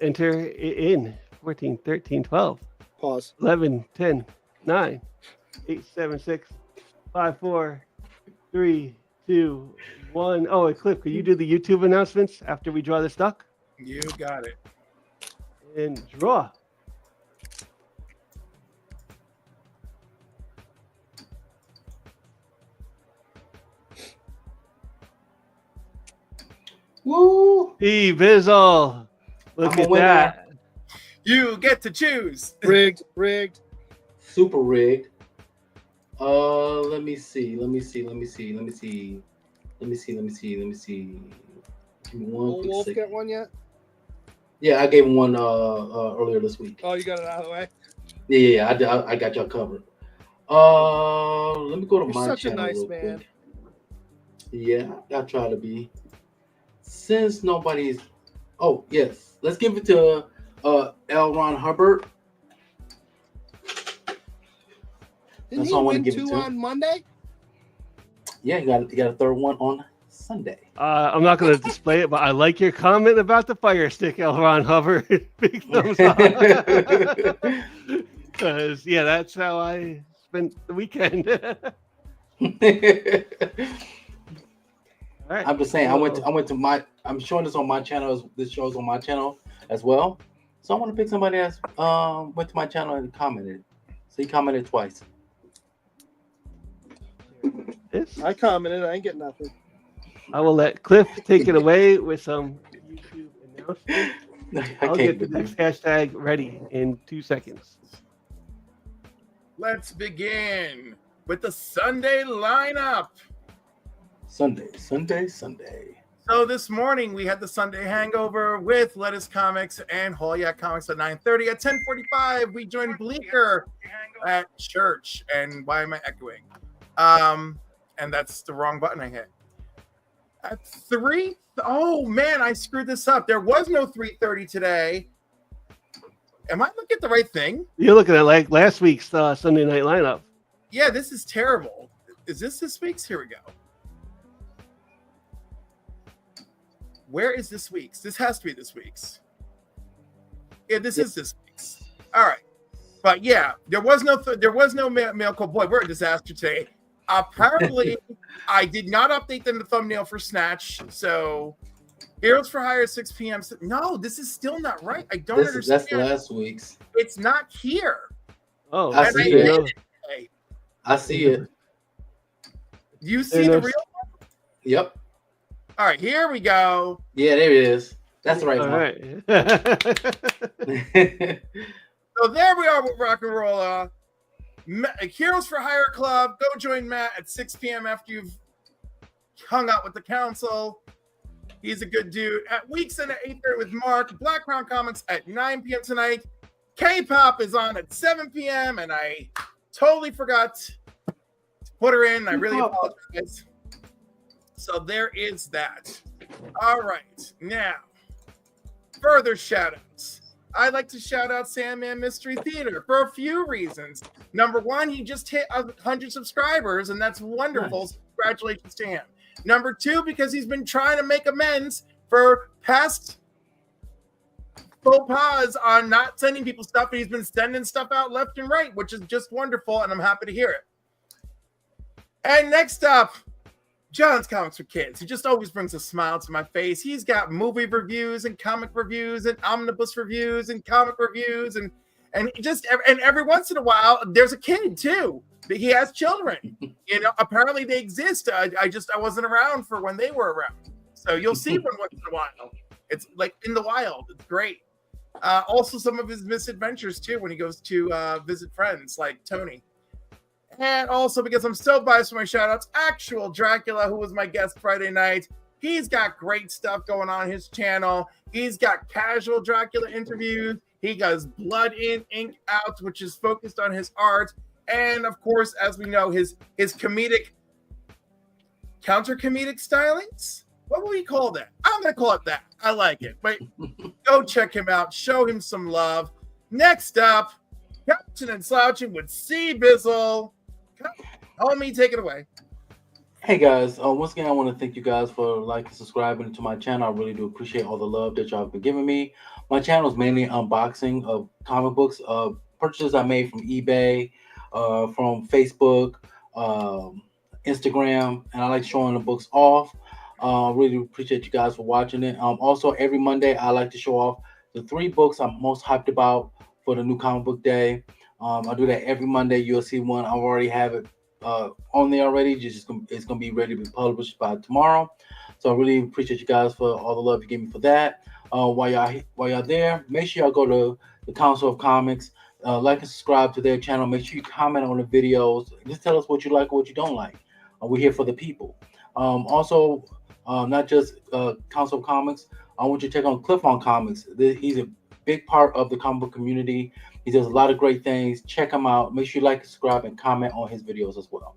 enter it in. 14, 13, 12, Pause. 11, 10, 9, 8, 7, 6, 5, 4, 3, 2, 1. Oh, and Cliff, could you do the YouTube announcements after we draw the stock? You got it. And draw. Woo! Hey, Bizzle. Look I'm a at winner. that. You get to choose. Rigged. Super rigged. Let me see. Give me one Will quick Wolf second. get one yet? Yeah, I gave him one earlier this week. Oh, you got it out of the way. Yeah, I got y'all covered. Let me go to You're my such a channel nice real man. quick. Yeah, I try to be. Since nobody's, oh yes, let's give it to L. Ron Hubbard. Didn't That's he all I wanna win give it 2 to. on Monday? Yeah, you got a third one on Sunday. I'm not going to display it, but I like your comment about the fire stick, L. Ron Hubbard. Big thumbs up. Because, yeah, that's how I spent the weekend. All right. I'm just saying, I went to my. I'm showing this on my channel. This show's on my channel as well. So I want to pick somebody that's went to my channel and commented. So he commented twice. This, I commented. I ain't getting nothing. I will let Cliff take it away with some YouTube announcements. I I'll can't get the do next hashtag ready in 2 seconds. Let's begin with the Sunday lineup. Sunday. So this morning we had the Sunday hangover with Lettuce Comics and Holyak Comics at 9:30. At 10:45 we joined Bleecker at church. And why am I echoing? And that's the wrong button I hit. At 3, oh man, I screwed this up. There was no 3:30 today. Am I looking at the right thing? You're looking at like last week's Sunday night lineup. Yeah, this is terrible. Is this week's? Here we go. Where is this week's? This has to be this week's. Yeah, this is this week's. All right, but yeah, there was no mail call. Boy, we're a disaster today. Apparently, I did not update the thumbnail for Snatch. So, Heroes for Hire 6 p.m. No, this is still not right. I don't understand. That's last week's. It's not here. Oh, I and see didn't it. know. Hey, I see it. do you see the real? Yep. All right, here we go. Yeah, there it is. That's the right All one. right. So there we are with Rock and Rolla. Heroes for Hire Club. Go join Matt at 6 p.m. after you've hung out with the council. He's a good dude. At Weeks and at 8:30 with Mark. Black Crown Comics at 9 p.m. tonight. K-pop is on at 7 p.m. and I totally forgot to put her in. I really apologize. So there is that. All right. Now, further shout-outs. I'd like to shout out Sandman Mystery Theater for a few reasons. Number one, he just hit 100 subscribers, and that's wonderful. Nice. So congratulations to him. Number two, because he's been trying to make amends for past faux pas on not sending people stuff, and he's been sending stuff out left and right, which is just wonderful, and I'm happy to hear it. And next up, John's Comics for Kids. He just always brings a smile to my face. He's got movie reviews and comic reviews and omnibus reviews and comic reviews and every once in a while there's a kid too. He has children. You know, apparently they exist. I wasn't around for when they were around. So you'll see one once in a while. It's like in the wild. It's great. Also some of his misadventures too when he goes to visit friends like Tony. And also, because I'm so biased for my shout-outs, Actual Dracula, who was my guest Friday night, he's got great stuff going on his channel. He's got casual Dracula interviews. He does Blood In, Ink Out, which is focused on his art. And, of course, as we know, his comedic, counter-comedic stylings? What will we call that? I'm going to call it that. I like it. But go check him out. Show him some love. Next up, Couching and Slouching with C Bizzle. Homie, take it away. Hey guys, once again, I want to thank you guys for liking and subscribing to my channel. I really do appreciate all the love that y'all have been giving me. My channel is mainly unboxing of comic books, purchases I made from eBay, from Facebook, Instagram, and I like showing the books off. Really appreciate you guys for watching it. Also, every Monday, I like to show off the 3 books I'm most hyped about for the new comic book day. I do that every Monday. You'll see one. I already have it on there already. It's gonna be ready to be published by tomorrow. So I really appreciate you guys for all the love you gave me for that. While y'all there, make sure y'all go to the Council of Comics, like and subscribe to their channel. Make sure you comment on the videos. Just tell us what you like or what you don't like. We're here for the people. Also, not just Council of Comics. I want you to check on Cliff on Comics. He's a big part of the comic book community. He does a lot of great things. Check him out. Make sure you like, subscribe, and comment on his videos as well.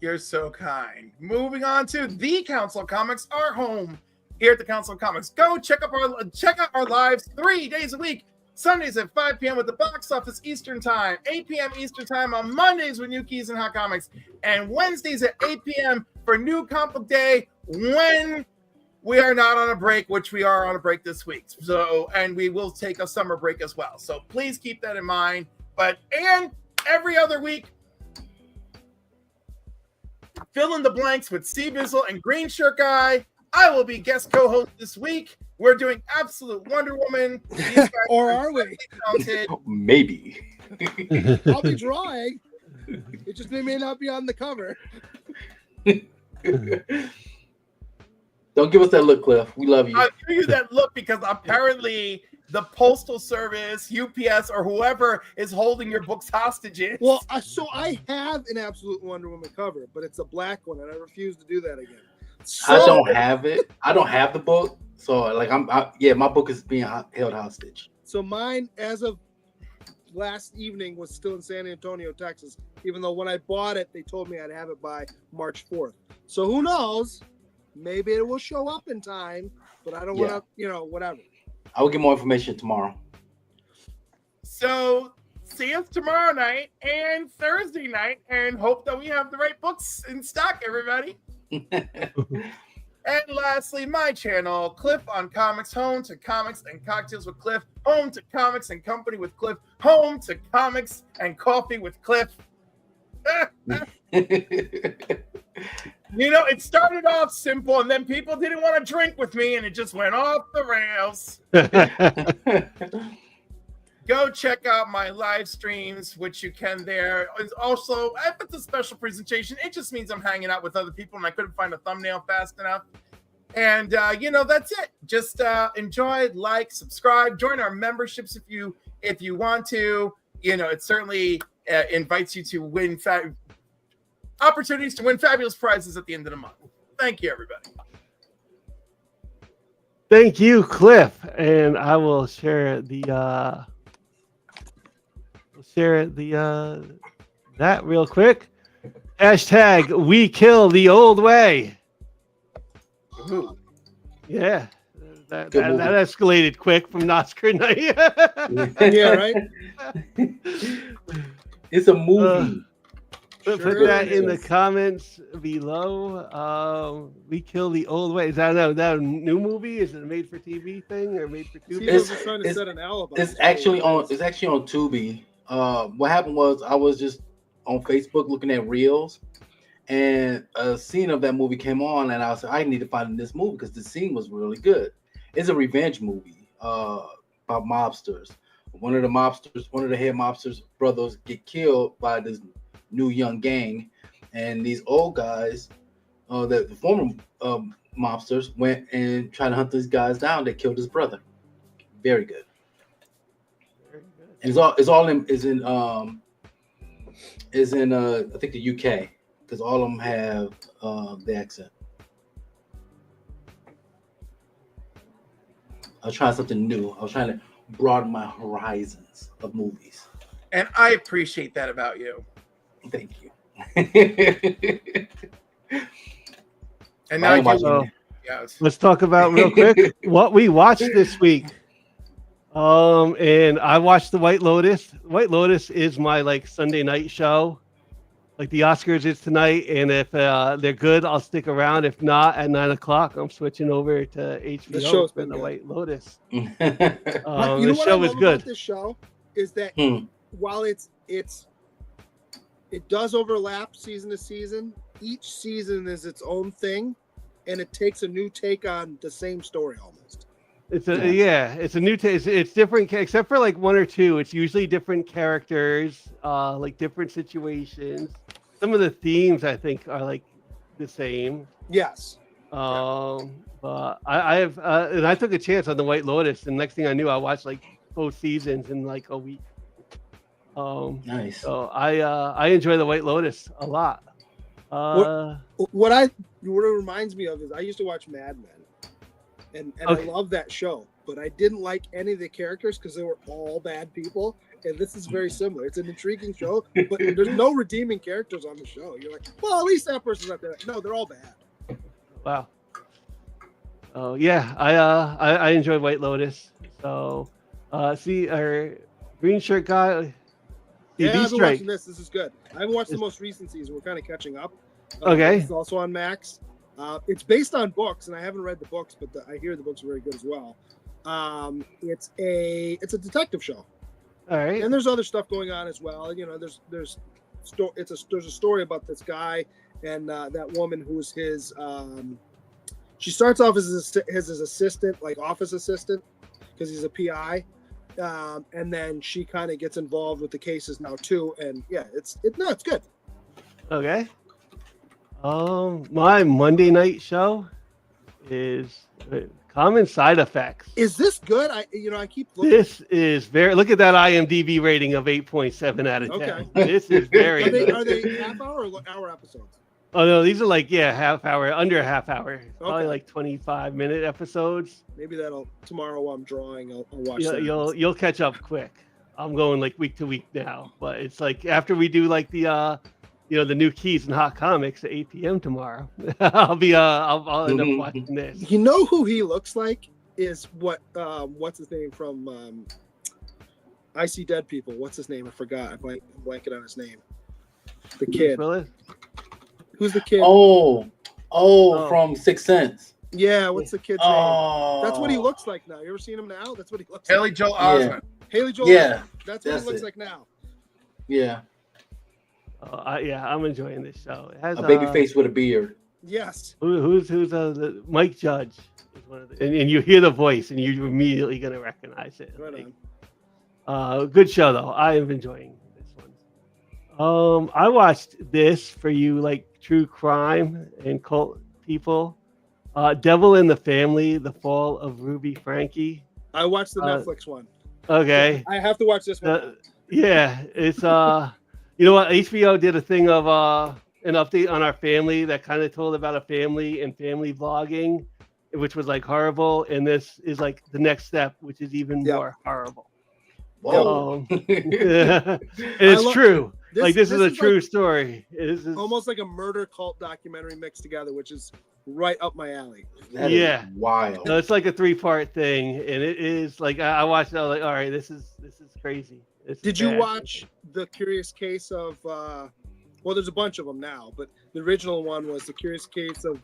You're so kind. Moving on to the Council of Comics, our home here at the Council of Comics. Go check out our lives 3 days a week. Sundays at 5 p.m. with the box office Eastern Time, 8 p.m. Eastern Time on Mondays with New Keys and Hot Comics, and Wednesdays at 8 p.m. for New Comic Book Day when we are not on a break, which we are on a break this week. So, and we will take a summer break as well. So please keep that in mind. And every other week, fill in the blanks with C Bizzle and Green Shirt Guy. I will be guest co-host this week. We're doing Absolute Wonder Woman. These guys Or are we? talented. Maybe. I'll be drawing. It just may not be on the cover. Don't give us that look, Cliff. We love you. I'll give you that look because apparently the Postal Service, UPS, or whoever is holding your books hostages. Well, so I have an Absolute Wonder Woman cover, but it's a black one, and I refuse to do that again. So, I don't have it. I don't have the book. So, like, my book is being held hostage. So mine, as of last evening, was still in San Antonio, Texas, even though when I bought it, they told me I'd have it by March 4th. So who knows? Maybe it will show up in time, but I don't want to, whatever. I will get more information tomorrow. So see us tomorrow night and Thursday night, and hope that we have the right books in stock, everybody. And lastly, my channel, Cliff on Comics, home to comics and cocktails with Cliff, home to comics and company with Cliff, home to comics and coffee with Cliff. It started off simple, and then people didn't want to drink with me, and it just went off the rails. Go check out my live streams, which you can there. Also, if it's a special presentation, it just means I'm hanging out with other people, and I couldn't find a thumbnail fast enough. And, that's it. Just enjoy, like, subscribe, join our memberships if you want to. It certainly invites you to win opportunities to win fabulous prizes at the end of the month. Thank you, everybody. Thank you, Cliff. And I will share that real quick. Hashtag we kill the old way. Ooh. Yeah. That escalated quick from Oscar night. Yeah, right? It's a movie. Put that in the comments below. We kill the old way. Is that a new movie? Is it a made for TV thing or made for Tubi? He was trying to set an alibi. It's actually on Tubi. What happened was I was just on Facebook looking at reels, and a scene of that movie came on, and I said, I need to find this movie because the scene was really good. It's a revenge movie about mobsters. One of the head mobsters' brothers get killed by this new young gang, and these old guys, the former mobsters, went and tried to hunt these guys down. They killed his brother. Very good. And it's in I think the UK, because all of them have the accent. I was trying something new. I was trying to broaden my horizons of movies. And I appreciate that about you. Thank you. And now let's talk about real quick what we watched this week. And I watched the White Lotus. White Lotus is my like Sunday night show. Like the Oscars is tonight, and if they're good, I'll stick around. If not, at 9 o'clock, I'm switching over to HBO show's for been the good. White Lotus. But you know The what I show is love good. about this show is that Hmm. while it does overlap season to season, each season is its own thing, and it takes a new take on the same story almost. It's a new taste. It's different, except for like one or two. It's usually different characters, like different situations. Some of the themes I think are like the same. Yes. But I have, and I took a chance on the White Lotus, and next thing I knew, I watched like both seasons in like a week. Nice. So I enjoy the White Lotus a lot. What it reminds me of is I used to watch Mad Men, and Okay. I love that show, but I didn't like any of the characters because they were all bad people. And this is very similar. It's an intriguing show, but there's no redeeming characters on the show. You're like, well, at least that person's not there. No, they're all bad. Wow. Oh yeah, I enjoy White Lotus. So see our green shirt guy. Yeah, TV I've been strike. watching this. This is good. I haven't watched the most recent season. We're kind of catching up. Okay. It's also on Max. It's based on books, and I haven't read the books, but I hear the books are very good as well. It's a detective show, All right. and there's other stuff going on as well. You know, there's a story about this guy and that woman who's his. She starts off as his assistant, like office assistant, because he's a PI. And then she kind of gets involved with the cases now too, and yeah, it's good. Okay. My Monday night show is Common Side Effects. Is this good? I keep looking. This is very. Look at that IMDb rating of 8.7 out of 10. Okay. This is very. Are they half hour or hour episodes? Oh no, these are like half hour, under a half hour, probably Okay. like 25-minute episodes. Maybe that'll tomorrow while I'm drawing. I'll watch that. You'll catch up quick. I'm going like week to week now, but it's like after we do like the the new keys and hot comics at 8 p.m. tomorrow. I'll end up watching this. You know who he looks like is what's his name from I See Dead People. What's his name? I forgot. I'm blanking on his name. The kid. Willis? Who's the kid? Oh, from Sixth Sense. Yeah, what's the kid's name? Oh, That's what he looks like now. You ever seen him now? That's what he looks Haley like. Joel Yeah. Osment. Haley Joel. Yeah, Osment. That's what that's he looks it. like now. Yeah, I'm enjoying this show. It has a baby face with a beard. Yes. Who's Mike Judge is one of the, and you hear the voice and you're immediately gonna recognize it. Right Like, on. good show though. I am enjoying this one. I watched this for you like true crime and cult people. Devil in the Family: The Fall of Ruby Frankie. I watched the Uh, Netflix one. Okay. I have to watch this one. Yeah, it's you know what? HBO did a thing of an update on our family that kind of told about a family and family vlogging, which was like horrible, and this is like the next step, which is even Yep. more horrible. Whoa. And it's love- true. This is a like true story. This is almost like a murder cult documentary mixed together, which is right up my alley. That is Yeah. wild. no, it's like a 3-part thing, and it is like I watched it. I was like, all right, this is crazy. This is Did you bad. watch The Curious Case of? Well, there's a bunch of them now, but the original one was The Curious Case of.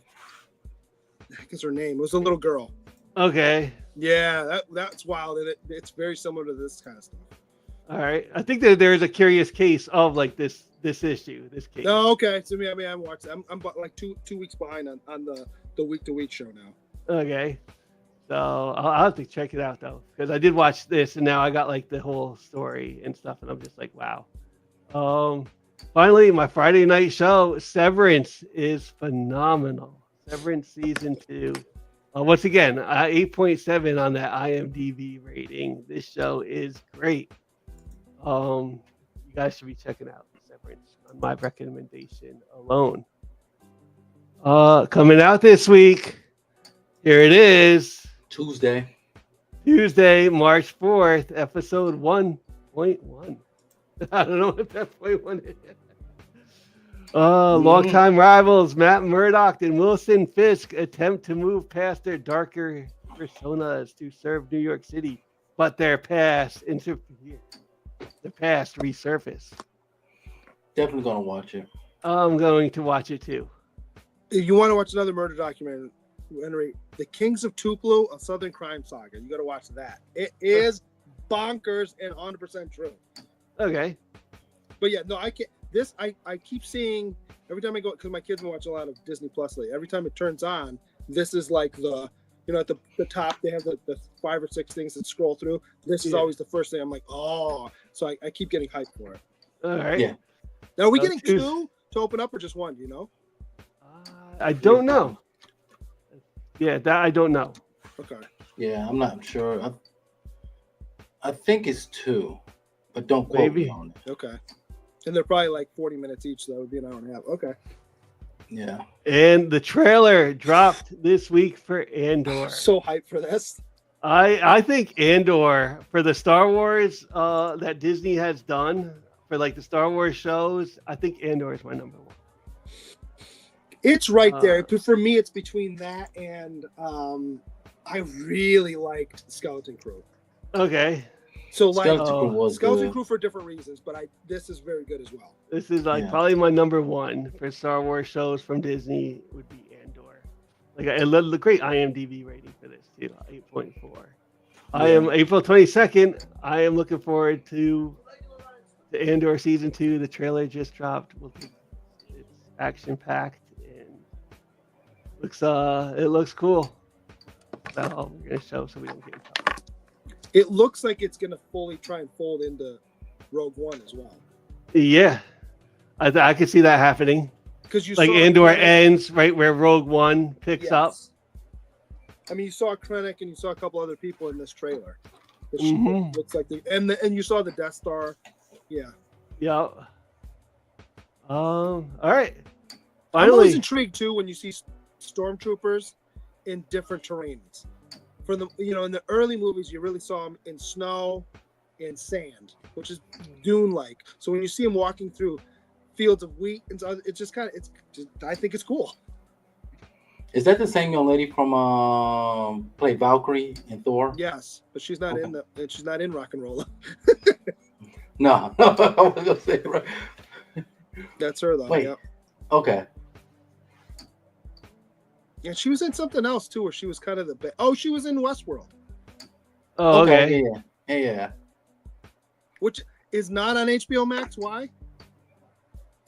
I guess her name was a little girl. Okay. Yeah, that's wild. And it's very similar to this kind of stuff. All right. I think that there is a curious case of like this issue, this case. Oh, okay. So I haven't watched it. I'm about like two weeks behind on the week to week show now. Okay. So I'll have to check it out though, because I did watch this and now I got like the whole story and stuff, and I'm just like, wow. Finally, my Friday night show, Severance, is phenomenal. Severance season 2. Once again, 8.7 on that IMDb rating. This show is great. You guys should be checking out Severance on my recommendation alone. Coming out this week. Here it is. Tuesday. Tuesday, March 4th, episode 1.1. I don't know what that point 1 is. Longtime rivals Matt Murdock and Wilson Fisk attempt to move past their darker personas to serve New York City but their past resurface. Definitely gonna watch it. I'm going to watch it too. If you want to watch another murder documentary, The Kings of Tupelo, a Southern Crime Saga. You got to watch that. It is bonkers and 100% true. Okay. But yeah, no, I can't. This I keep seeing every time I go, because my kids watch a lot of Disney Plus lately. Every time it turns on, this is like the, at the top they have the 5 or 6 things that scroll through. This is always the first thing. I'm like, oh, so I keep getting hyped for it. All right. Yeah. Now, are we getting 2 to open up or just 1? Do you know? I don't know. Yeah, that I don't know. Okay. Yeah, I'm not sure. I think it's 2, but don't quote me on it. Okay. And they're probably like 40 minutes each, so that would be an hour and a half. Okay. Yeah. And the trailer dropped this week for Andor. So hyped for this. I think Andor, for the Star Wars that Disney has done for like the Star Wars shows, I think Andor is my number 1. It's right there. For me, it's between that and I really liked Skeleton Crew. Okay. So like Skeleton Crew for different reasons, but this is very good as well. This is like probably my number 1 for Star Wars shows from Disney would be Andor. Like a great IMDb rating for this too, 8.4. I am April 22nd. I am looking forward to the Andor season 2. The trailer just dropped. It's action packed and it looks cool. So we're gonna show so we don't get in trouble. It looks like it's going to fully try and fold into Rogue One as well. Yeah, I could see that happening. Because you like saw Andor Krennic, ends right where Rogue One picks up. I mean, you saw Krennic and you saw a couple other people in this trailer. Which Mhm. looks like and you saw the Death Star. Yeah. Yeah. All right. I'm always Finally, intrigued too when you see stormtroopers in different terrains. For the in the early movies, you really saw them in snow and sand, which is Dune-like. So when you see them walking through fields of wheat, and so it's just kind of I think it's cool. Is that the same young lady from played Valkyrie in Thor? Yes, but she's not she's not in Rock and Roll. No, I was gonna say right. That's her though. Wait. Yeah. Okay. Yeah, she was in something else too, where she was kind of she was in Westworld, oh, okay. Yeah. which is not on HBO Max. Why?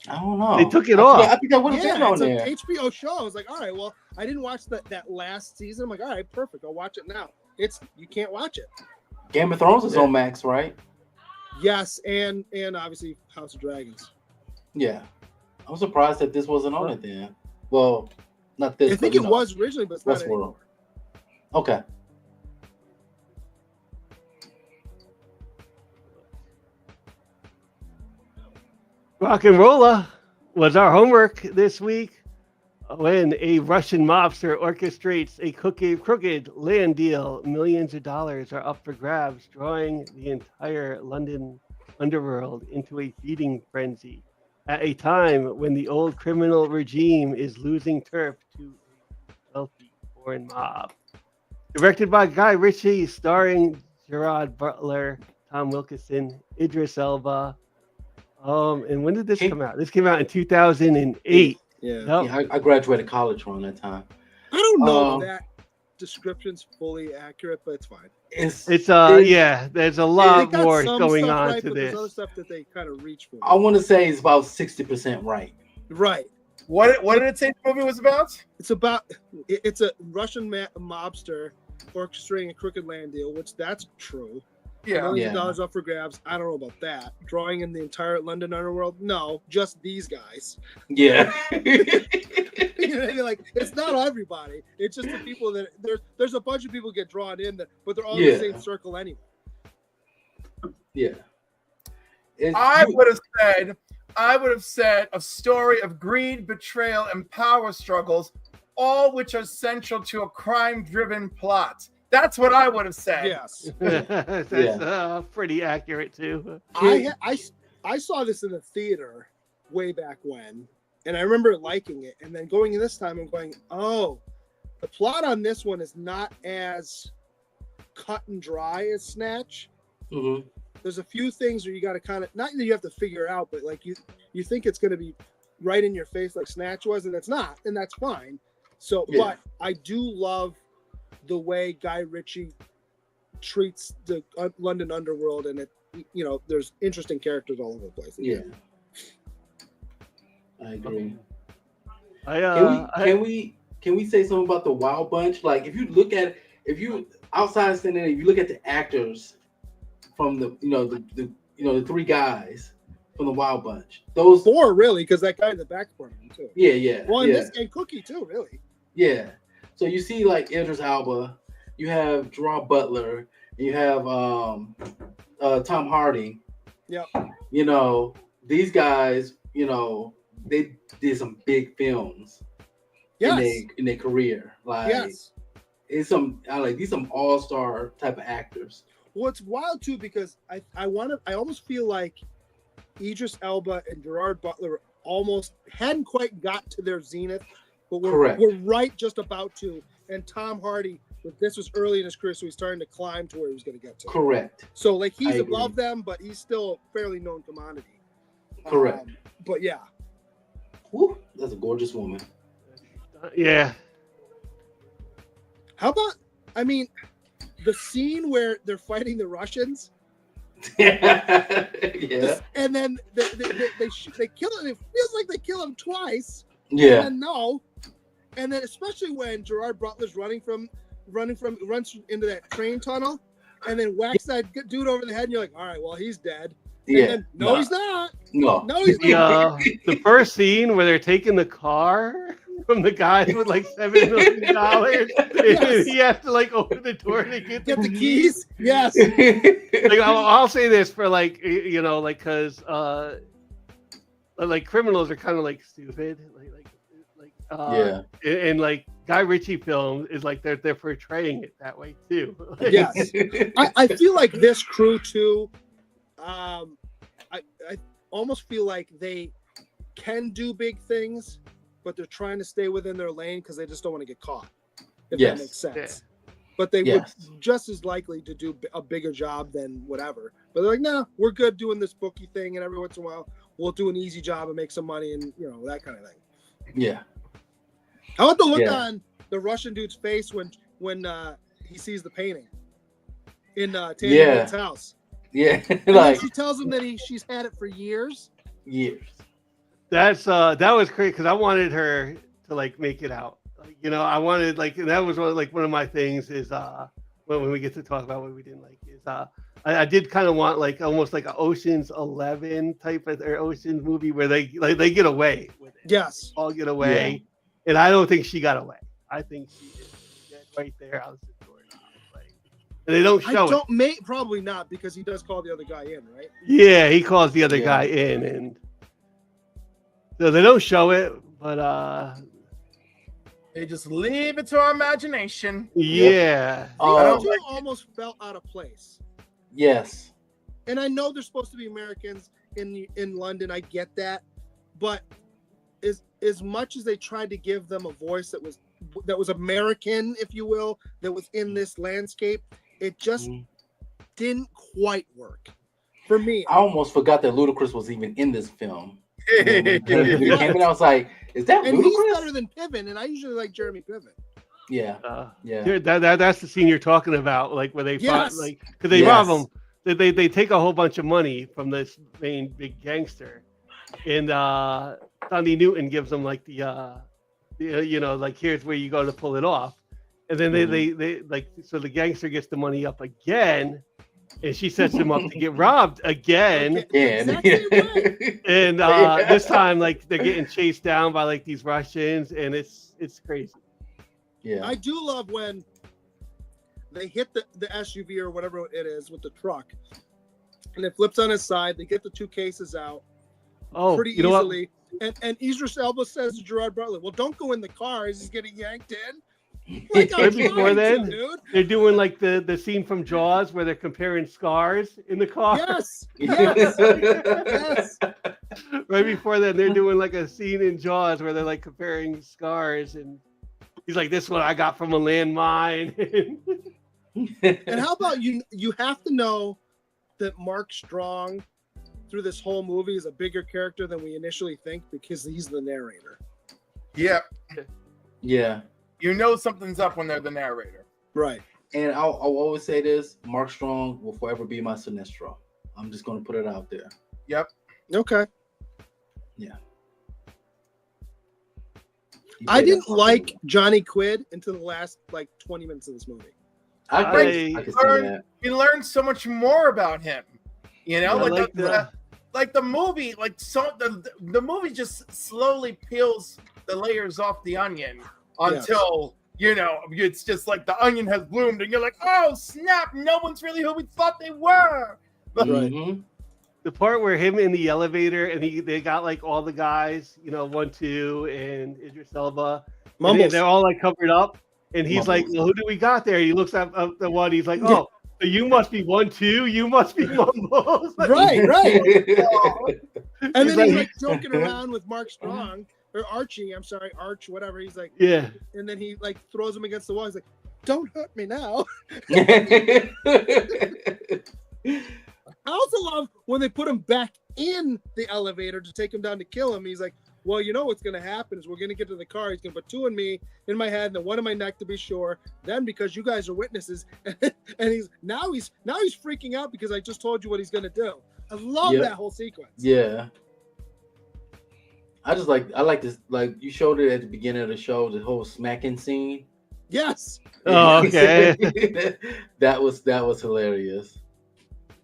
I don't know. They took it off. I think that would have been on it's there. an HBO show. I was like, all right, well, I didn't watch that last season. I'm like, all right, perfect. I'll watch it now. You can't watch it. Game of Thrones is on Max, right? Yes, and obviously House of Dragons. Yeah. I'm surprised that this wasn't on it then. Well, not this. I think it was originally, but it's not anymore. Okay. Rock and Rolla was our homework this week when a Russian mobster orchestrates a crooked land deal. Millions of dollars are up for grabs, drawing the entire London underworld into a feeding frenzy at a time when the old criminal regime is losing turf to a wealthy foreign mob. Directed by Guy Ritchie, starring Gerard Butler, Tom Wilkinson, Idris Elba. And when did this come out? This came out in 2008. Yeah. I graduated college around that time. I don't know if that description's fully accurate, but it's fine. It's there's a lot more going on right, to but this. There's other stuff that they kind of reach for. I want to say it's about 60% right. Right. What did it say the movie was about? It's a Russian mobster orchestrating a crooked land deal, which that's true. Yeah. Millions of dollars up for grabs. I don't know about that. Drawing in the entire London underworld? No, just these guys. Yeah. You know what I mean? Like, it's not everybody. It's just the people that there's a bunch of people get drawn in, but they're all in the same circle anyway. Yeah. I would have said a story of greed, betrayal, and power struggles, all which are central to a crime-driven plot. That's what I would have said. Yes. That's pretty accurate too. I saw this in the theater way back when, and I remember liking it. And then going in this time, I'm going, oh, the plot on this one is not as cut and dry as Snatch. Mhm. There's a few things where you got to kind of, not that you have to figure out, but like you think it's going to be right in your face like Snatch was, and it's not, and that's fine. So, Yeah. but I do love the way Guy Ritchie treats the London underworld, and it, you know, there's interesting characters all over the place. Yeah. I agree. Can we say something about the Wild Bunch? Like, if you look at, if you outside standing, if you look at the actors from the the three guys from the Wild Bunch, those Four really, because that guy in the back's part of him too. yeah. Well, and this and Cookie too, really. Yeah. So you see like Idris Elba, you have Gerard Butler, you have Tom Hardy. Yep. You know, these guys, you know, they did some big films Yes. in their career. Like Yes. these some all-star type of actors. Well, it's wild too because I almost feel like Idris Elba and Gerard Butler almost hadn't quite got to their zenith, but we're right just about to. And Tom Hardy, this was early in his career, so he's starting to climb to where he was going to get to. Correct. So like he's I agree. above them, but he's still a fairly known commodity. Correct. But yeah, Woo, that's a gorgeous woman. Yeah. how about? I mean, the scene where they're fighting the Russians. Yeah. And then they kill him. It feels like they kill him twice. Yeah. And no. And then especially when Gerard Butler's runs into that train tunnel, and then whacks that dude over the head, and you're like, all right, well he's dead. And Yeah. then, no, he's not. No. No, he's not. The first scene where they're taking the car from the guy with like $7 million, and he has to like open the door to get Get the keys. Yes. Like, I'll say this for like, you know, like because like criminals are kind of like stupid, Yeah. and like Guy Ritchie film is like they're portraying it that way too. Yes. I feel like this crew too. I almost feel like they can do big things, but they're trying to stay within their lane because they just don't want to get caught. If Yes. that makes sense. Yeah. But they Yes. would just as likely to do a bigger job than whatever. But they're like, no, we're good doing this bookie thing, and every once in a while we'll do an easy job and make some money, and you know that kind of thing. Yeah. How about the look Yeah. on the Russian dude's face when he sees the painting in Tandy Man's house? Yeah. And then Like she tells him that she's had it for years. years. That was great because I wanted her to like make it out. Like, you know, I wanted like, and that was one of my things is when we get to talk about what we didn't like is I did kind of want like almost like an Ocean's 11 type of or Ocean's movie where they get away with it. Yes. All get away, and I don't think she got away. I think she is dead right there. I was just like, and they don't show it. Probably not, because he does call the other guy in, right? Yeah, he calls the other guy in, and so they don't show it, but They just leave it to our imagination. yeah. These two almost felt out of place. Yes. And I know they're supposed to be Americans in London. I get that, but as much as they tried to give them a voice that was American, if you will, that was in this landscape, it just didn't quite work for me. I almost forgot that Ludacris was even in this film. When he came in, I was like, "Is that And Ludacris?" he's better than Piven, and I usually like Jeremy Piven. Yeah, yeah. Dude, that's the scene you're talking about, like where they fought, Yes. like because they rob them. They take a whole bunch of money from this main big gangster, and Thandie Newton gives them like the you know, like here's where you go to pull it off, and then they like so the gangster gets the money up again, and she sets him up to get robbed again. Exactly right. And this time like they're getting chased down by like these Russians, and it's crazy. Yeah. I do love when they hit the SUV or whatever it is with the truck, and it flips on its side. They get the two cases out pretty you know what? easily. And Idris Elba says to Gerard Butler, "Well, don't go in the car. He's getting yanked in." Like, Right before then, dude. they're doing like the scene from Jaws where they're comparing scars in the car. Yes, yes, yes. Right before that, they're doing like a scene in Jaws where they're like comparing scars, and he's like, "This one I got from a landmine." And how about you? You have to know that Mark Strong, through this whole movie, is a bigger character than we initially think because he's the narrator. Yeah, Yeah. you know something's up when they're the narrator. Right. And I'll always say this: Mark Strong will forever be my Sinestro. I'm just gonna put it out there. Yep. Okay. Yeah. He I played didn't that part like really Johnny Quid until the last like 20 minutes of this movie. well. I can see that. You learn so much more about him. You know, Yeah, like the movie, like the movie just slowly peels the layers off the onion until you know it's just like the onion has bloomed, and you're like, oh snap! No one's really who we thought they were. But Mhm. The part where him in the elevator and they got like all the guys, you know, 1, 2, and Idris Elba. And Mumbles. they're all like covered up. And he's like, Mumbles. well, who do we got there? He looks at the one. He's like, oh, so you must be 1, 2. You must be Mumbles. Right, right. And then He's he's like- like joking around with Mark Strong or Archie. I'm sorry, Arch, whatever. He's like, Yeah. and then he like throws him against the wall. He's like, "Don't hurt me now." I also love when they put him back in the elevator to take him down to kill him. He's like, well, you know what's going to happen is we're going to get to the car. He's going to put 2 in me, in my head, and then 1 in my neck to be sure. Then because you guys are witnesses, and he's freaking out because I just told you what he's going to do. I love that whole sequence. Yeah. I like this. Like you showed it at the beginning of the show, the whole smacking scene. Yes. Oh, okay. that was hilarious.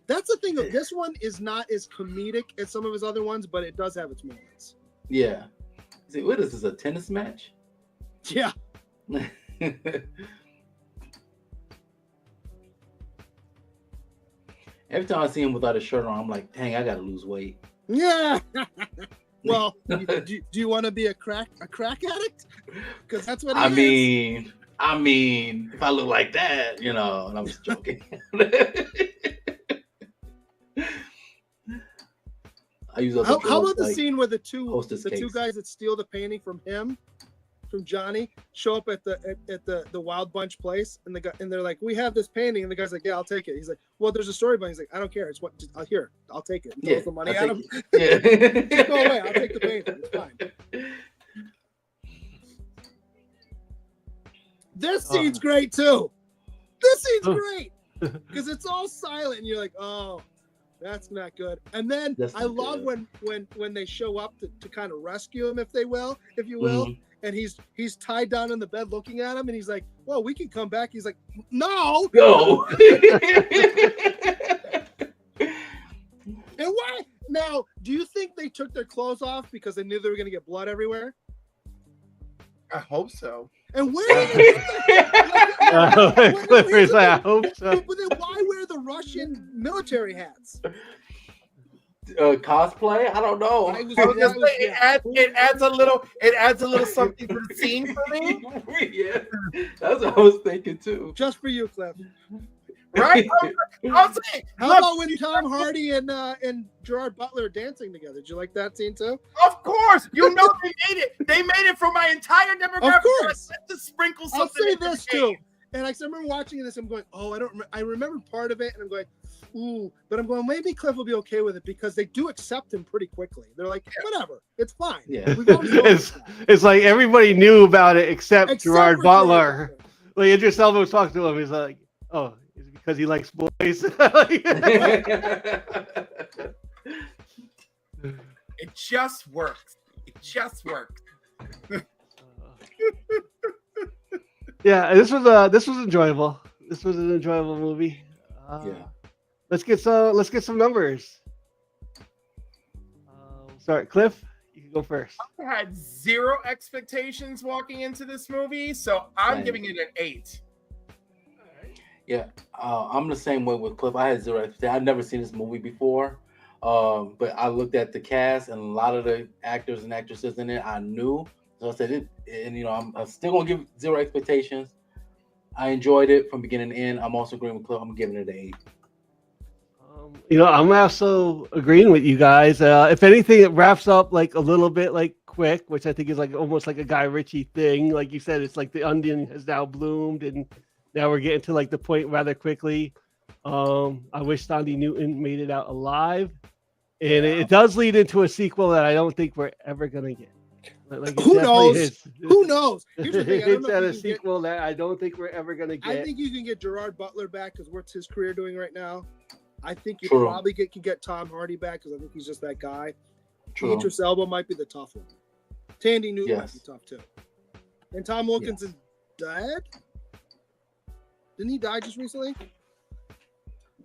That's the thing. This one is not as comedic as some of his other ones, but it does have its moments. Yeah. See, what is this? A tennis match? Yeah. Every time I see him without a shirt on, I'm like, dang, I gotta lose weight. Yeah. Well, do you want to be a crack addict? Because that's what he is. I mean, if I look like that, you know, and I'm just joking. I use How about the scene where the two cakes. guys that steal the painting from Johnny, show up at the Wild Bunch place, and they're like, "We have this painting," and the guy's like, "Yeah, I'll take it." He's like, "Well, there's a story behind it." He's like, "I don't care. It's what I'll take it." Throws the money at him. Yeah. Go away. I'll take the painting. It's fine. This scene's great too. This scene's great because it's all silent, and you're like, "Oh, that's not good." And then I love when they show up to kind of rescue him, if you will. Mm-hmm. And he's tied down in the bed looking at him, and he's like, "Well, we can come back." He's like, "No." And why? Now, do you think they took their clothes off because they knew they were going to get blood everywhere? I hope so. And where? Clifford's like, I hope so. But then why wear the Russian military hats? Cosplay? I don't know. It adds a little something to the scene for me. Yeah, that's what I was thinking too. Just for you, Cliff. Right? I'll say, How about when Tom Hardy and Gerard Butler are dancing together? Did you like that scene too? Of course, you know they made it. They made it for my entire demographic. Of course. Let's just sprinkle I'll something. say into this the game. too. And I remember watching this. I'm going, oh, I remember part of it, and I'm going, ooh, but I'm going, maybe Cliff will be okay with it because they do accept him pretty quickly. They're like, whatever, it's fine. Yeah. We've always known It's like everybody knew about it except Gerard for Butler. Gerard. Like Idris Elba was talking to him. He's like, "Oh, is it because he likes boys?" It just works. It just works. Yeah, this was enjoyable. This was an enjoyable movie. Yeah. Let's get some numbers. Sorry, Cliff, you can go first. I had zero expectations walking into this movie, so I'm Same. giving it an 8. Yeah, I'm the same way with Cliff. I had zero expectations. I've never seen this movie before, but I looked at the cast and a lot of the actors and actresses in it I knew. So I said it, and you know, I'm still gonna give zero expectations. I enjoyed it from beginning to end. I'm also agreeing with Cliff. I'm giving it an 8. You know, I'm also agreeing with you guys. If anything, it wraps up like a little bit like quick, which I think is like almost like a Guy Ritchie thing. Like you said, it's like the onion has now bloomed, and Now we're getting to like the point rather quickly. I wish Sandy Newton made it out alive, and it does lead into a sequel that I don't think we're ever gonna get. Like it Who definitely knows? is. Who knows? Here's the thing. I don't It's know at if a you can get, sequel that I don't think we're ever gonna get. I think you can get Gerard Butler back because what's his career doing right now? I think you True. probably can get Tom Hardy back because I think he's just that guy. True. Idris Elba might be the tough one. Tandy Newton might Yes. be tough too. And Tom Wilkins is dead. Didn't he die just recently?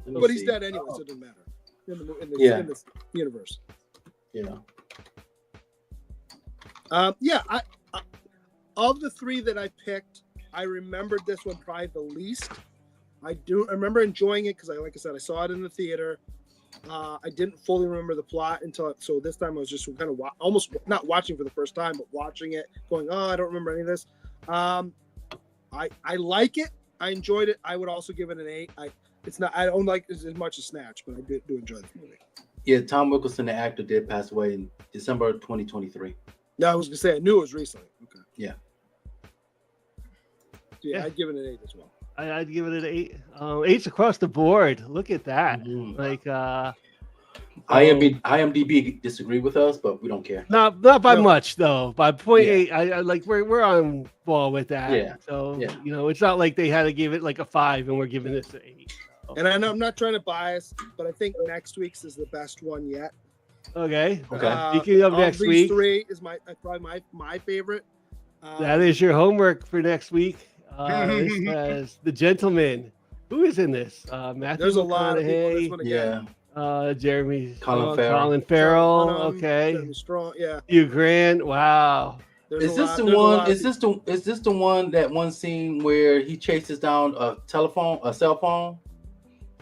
Let me But he's see. dead anyway, so it doesn't matter in this universe. Yeah. I of the three that I picked, I remembered this one probably the least. I remember enjoying it because like I said, I saw it in the theater. I didn't fully remember the plot so this time I was just kind of almost not watching for the first time, but watching it, going, "Oh, I don't remember any of this." I like it. I enjoyed it. I would also give it an 8. I don't like it as much as Snatch, but I do enjoy the movie. Yeah, Tom Wilkinson, the actor, did pass away in December 2023. No, I was gonna say I knew it was recently. Okay. Yeah. Yeah, I'd give it an 8 as well. I'd give it an 8. 8's across the board. Look at that. Mhm. Like IMDb disagree with us, but we don't care. not by No. much though. By point Yeah. 8, I like we're on ball with that. Yeah. So Yeah. it's not like they had to give it like a 5 and we're giving this an 8. And I know I'm not trying to bias, but I think next week's is the best one yet. Okay. Okay. Speaking of next these week, 3 is probably my favorite. that is your homework for next week. This has The Gentleman. Who is in this? Matthew There's a lot of people in this McConaughey, one again. Yeah. Jeremy Colin Farrell. Colin Farrell. John Dunham, Okay. Jeremy Strong, yeah. Hugh Grant. Wow. There's Is a this lot- the there's a lot one? of Is this the one that one scene where he chases down a cell phone,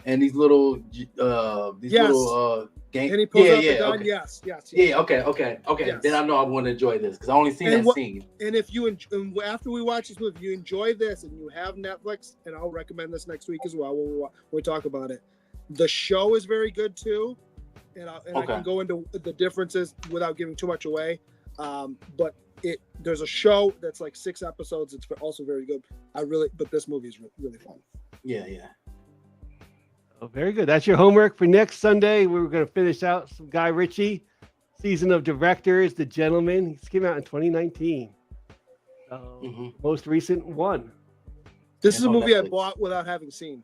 and these little Yes. gang. And he pulls yeah, out yeah, the gun. okay. Yes. Yeah, okay. Yes. Then I know I want to enjoy this because I only seen And that what- scene. And if you after we watch this movie, if you enjoy this and you have Netflix, and I'll recommend this next week as well when we talk about it. The show is very good too, and I can go into the differences without giving too much away. But there's a show that's like 6 episodes. It's also very good. But this movie is really fun. Yeah. Oh, very good. That's your homework for next Sunday. We're going to finish out some Guy Ritchie, Season of Directors, The Gentleman. He came out in 2019. Most recent one. This is a And on movie I Netflix. bought without having seen.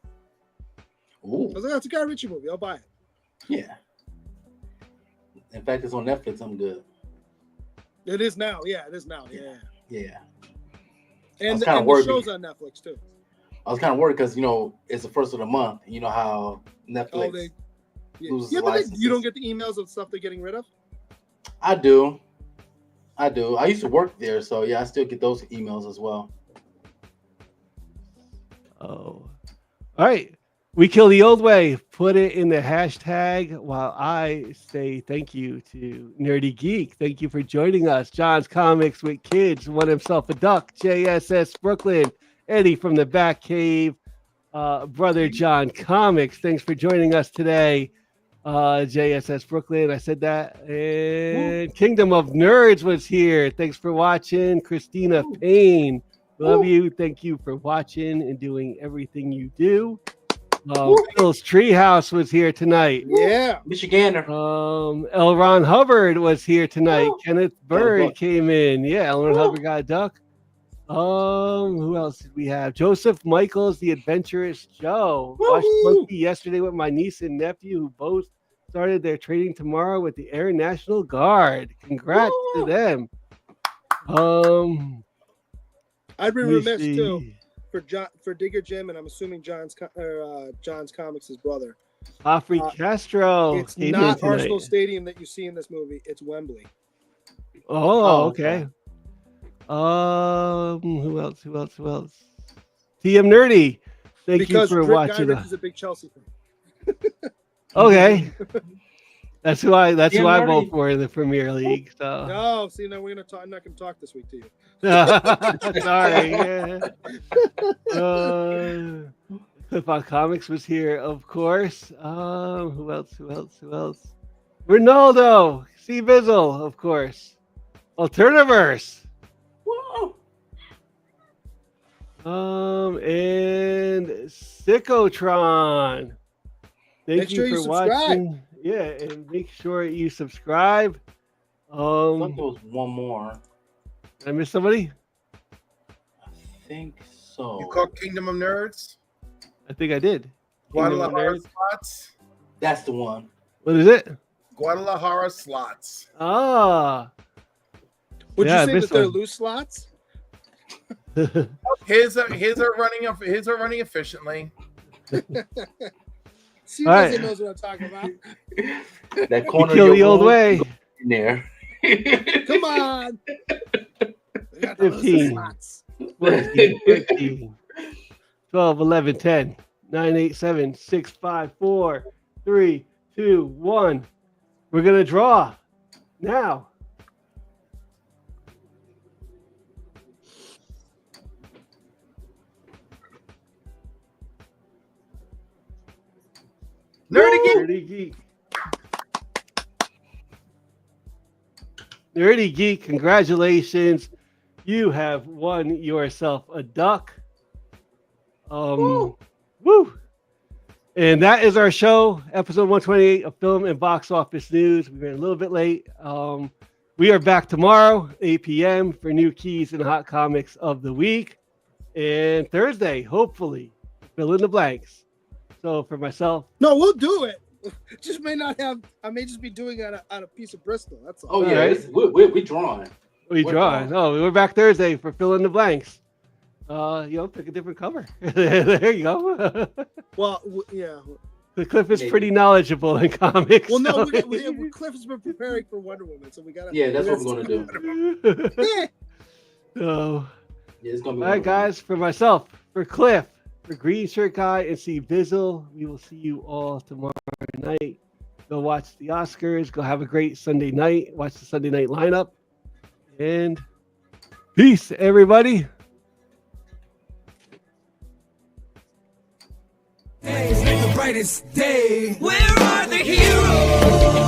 Ooh. I was like, that's a Guy Ritchie movie. I'll buy it. Yeah. In fact, it's on Netflix. I'm good. It is now. Yeah, it is now. Yeah. Yeah. And, kinda the worried show's on Netflix too. I was kind of worried because it's the first of the month. You know how Netflix. loses but licenses. you don't get the emails of stuff they're getting rid of. I do. I used to work there, so yeah, I still get those emails as well. Oh. All right. We kill the old way. Put it in the hashtag while I say thank you to Nerdy Geek. Thank you for joining us. John's Comics with Kids, Won Himself a Duck, JSS Brooklyn, Eddie from the Back Cave, Brother John Comics. Thanks for joining us today. JSS Brooklyn, I said that. And Kingdom of Nerds was here. Thanks for watching. Christina Payne, love you. Thank you for watching and doing everything you do. Phil's Treehouse was here tonight. Yeah. Michigander. L. Ron Hubbard was here tonight. Kenneth Bird Bird. came in. Yeah, L. Ron Hubbard got a duck. Who else did we have? Joseph Michaels, the Adventurous Joe. Watched Monkey yesterday with my niece and nephew, who both started their training tomorrow with the Air National Guard. Congrats to them. I'd be let me remiss see. too for Digger Jim, and I'm assuming John's Comics' his brother. Joffrey Castro. It's came not in tonight. Arsenal Stadium that you see in this movie. It's Wembley. Oh, okay. Who else? TM Nerdy. Thank Because you for Guy watching. Ritchie's a big Chelsea fan. Okay. That's who I TM vote Nerdy. for in the Premier League. So No, see, now we're gonna talk. I'm not gonna talk this week to you. sorry. Yeah. Clip on Comics was here, of course. Who else? Ronaldo, C. Bizzle, of course. Alternaverse. Whoa. And Sycotron. Thank Make you sure for you subscribe. watching. Yeah, and make sure you subscribe. I thought there was one more. Did I miss somebody? I think so. You call Kingdom of Nerds? I think I did. Kingdom of Guadalajara Nerds. Slots? That's the one. What is it? Guadalajara Slots. Ah. Would Yeah, I you say missed that they're one. loose slots? His are running efficiently. See, All right. doesn't knows what I'm talking about. That You corner kill of the your old room, way. in there. Come on. We got the 15. loose slots. 14, 13, 12, 11, 10, 9, 8, 7, 6, 5, 4, 3, 2, 1. We're going to draw now. Nerdy Geek. Nerdy Geek. Nerdy Geek, congratulations. You have won yourself a duck. Woo. And that is our show, episode 128 of Film and Box Office News. We ran a little bit late. We are back tomorrow, 8 p.m. for new keys and hot comics of the week. And Thursday, hopefully, fill in the blanks. So for myself, No, we'll do it. Just may not have. I may just be doing it on a piece of Bristol. That's all. Oh yeah, Alright. we're drawing. we We're draw. done. No, we're back Thursday for fill in the blanks. Pick a different cover. There you go. Well, yeah. The Cliff is pretty knowledgeable in comics. Well, no, so- Cliff has been preparing for Wonder Woman, so we got to. Yeah, that's what we're gonna do. So, Yeah, it's gonna be. all right, guys, for myself, for Cliff, for Green Shirt Guy, and Steve Bizzle, we will see you all tomorrow night. Go watch the Oscars. Go have a great Sunday night. Watch the Sunday night lineup. And peace, everybody. The brightest day. Where are the heroes?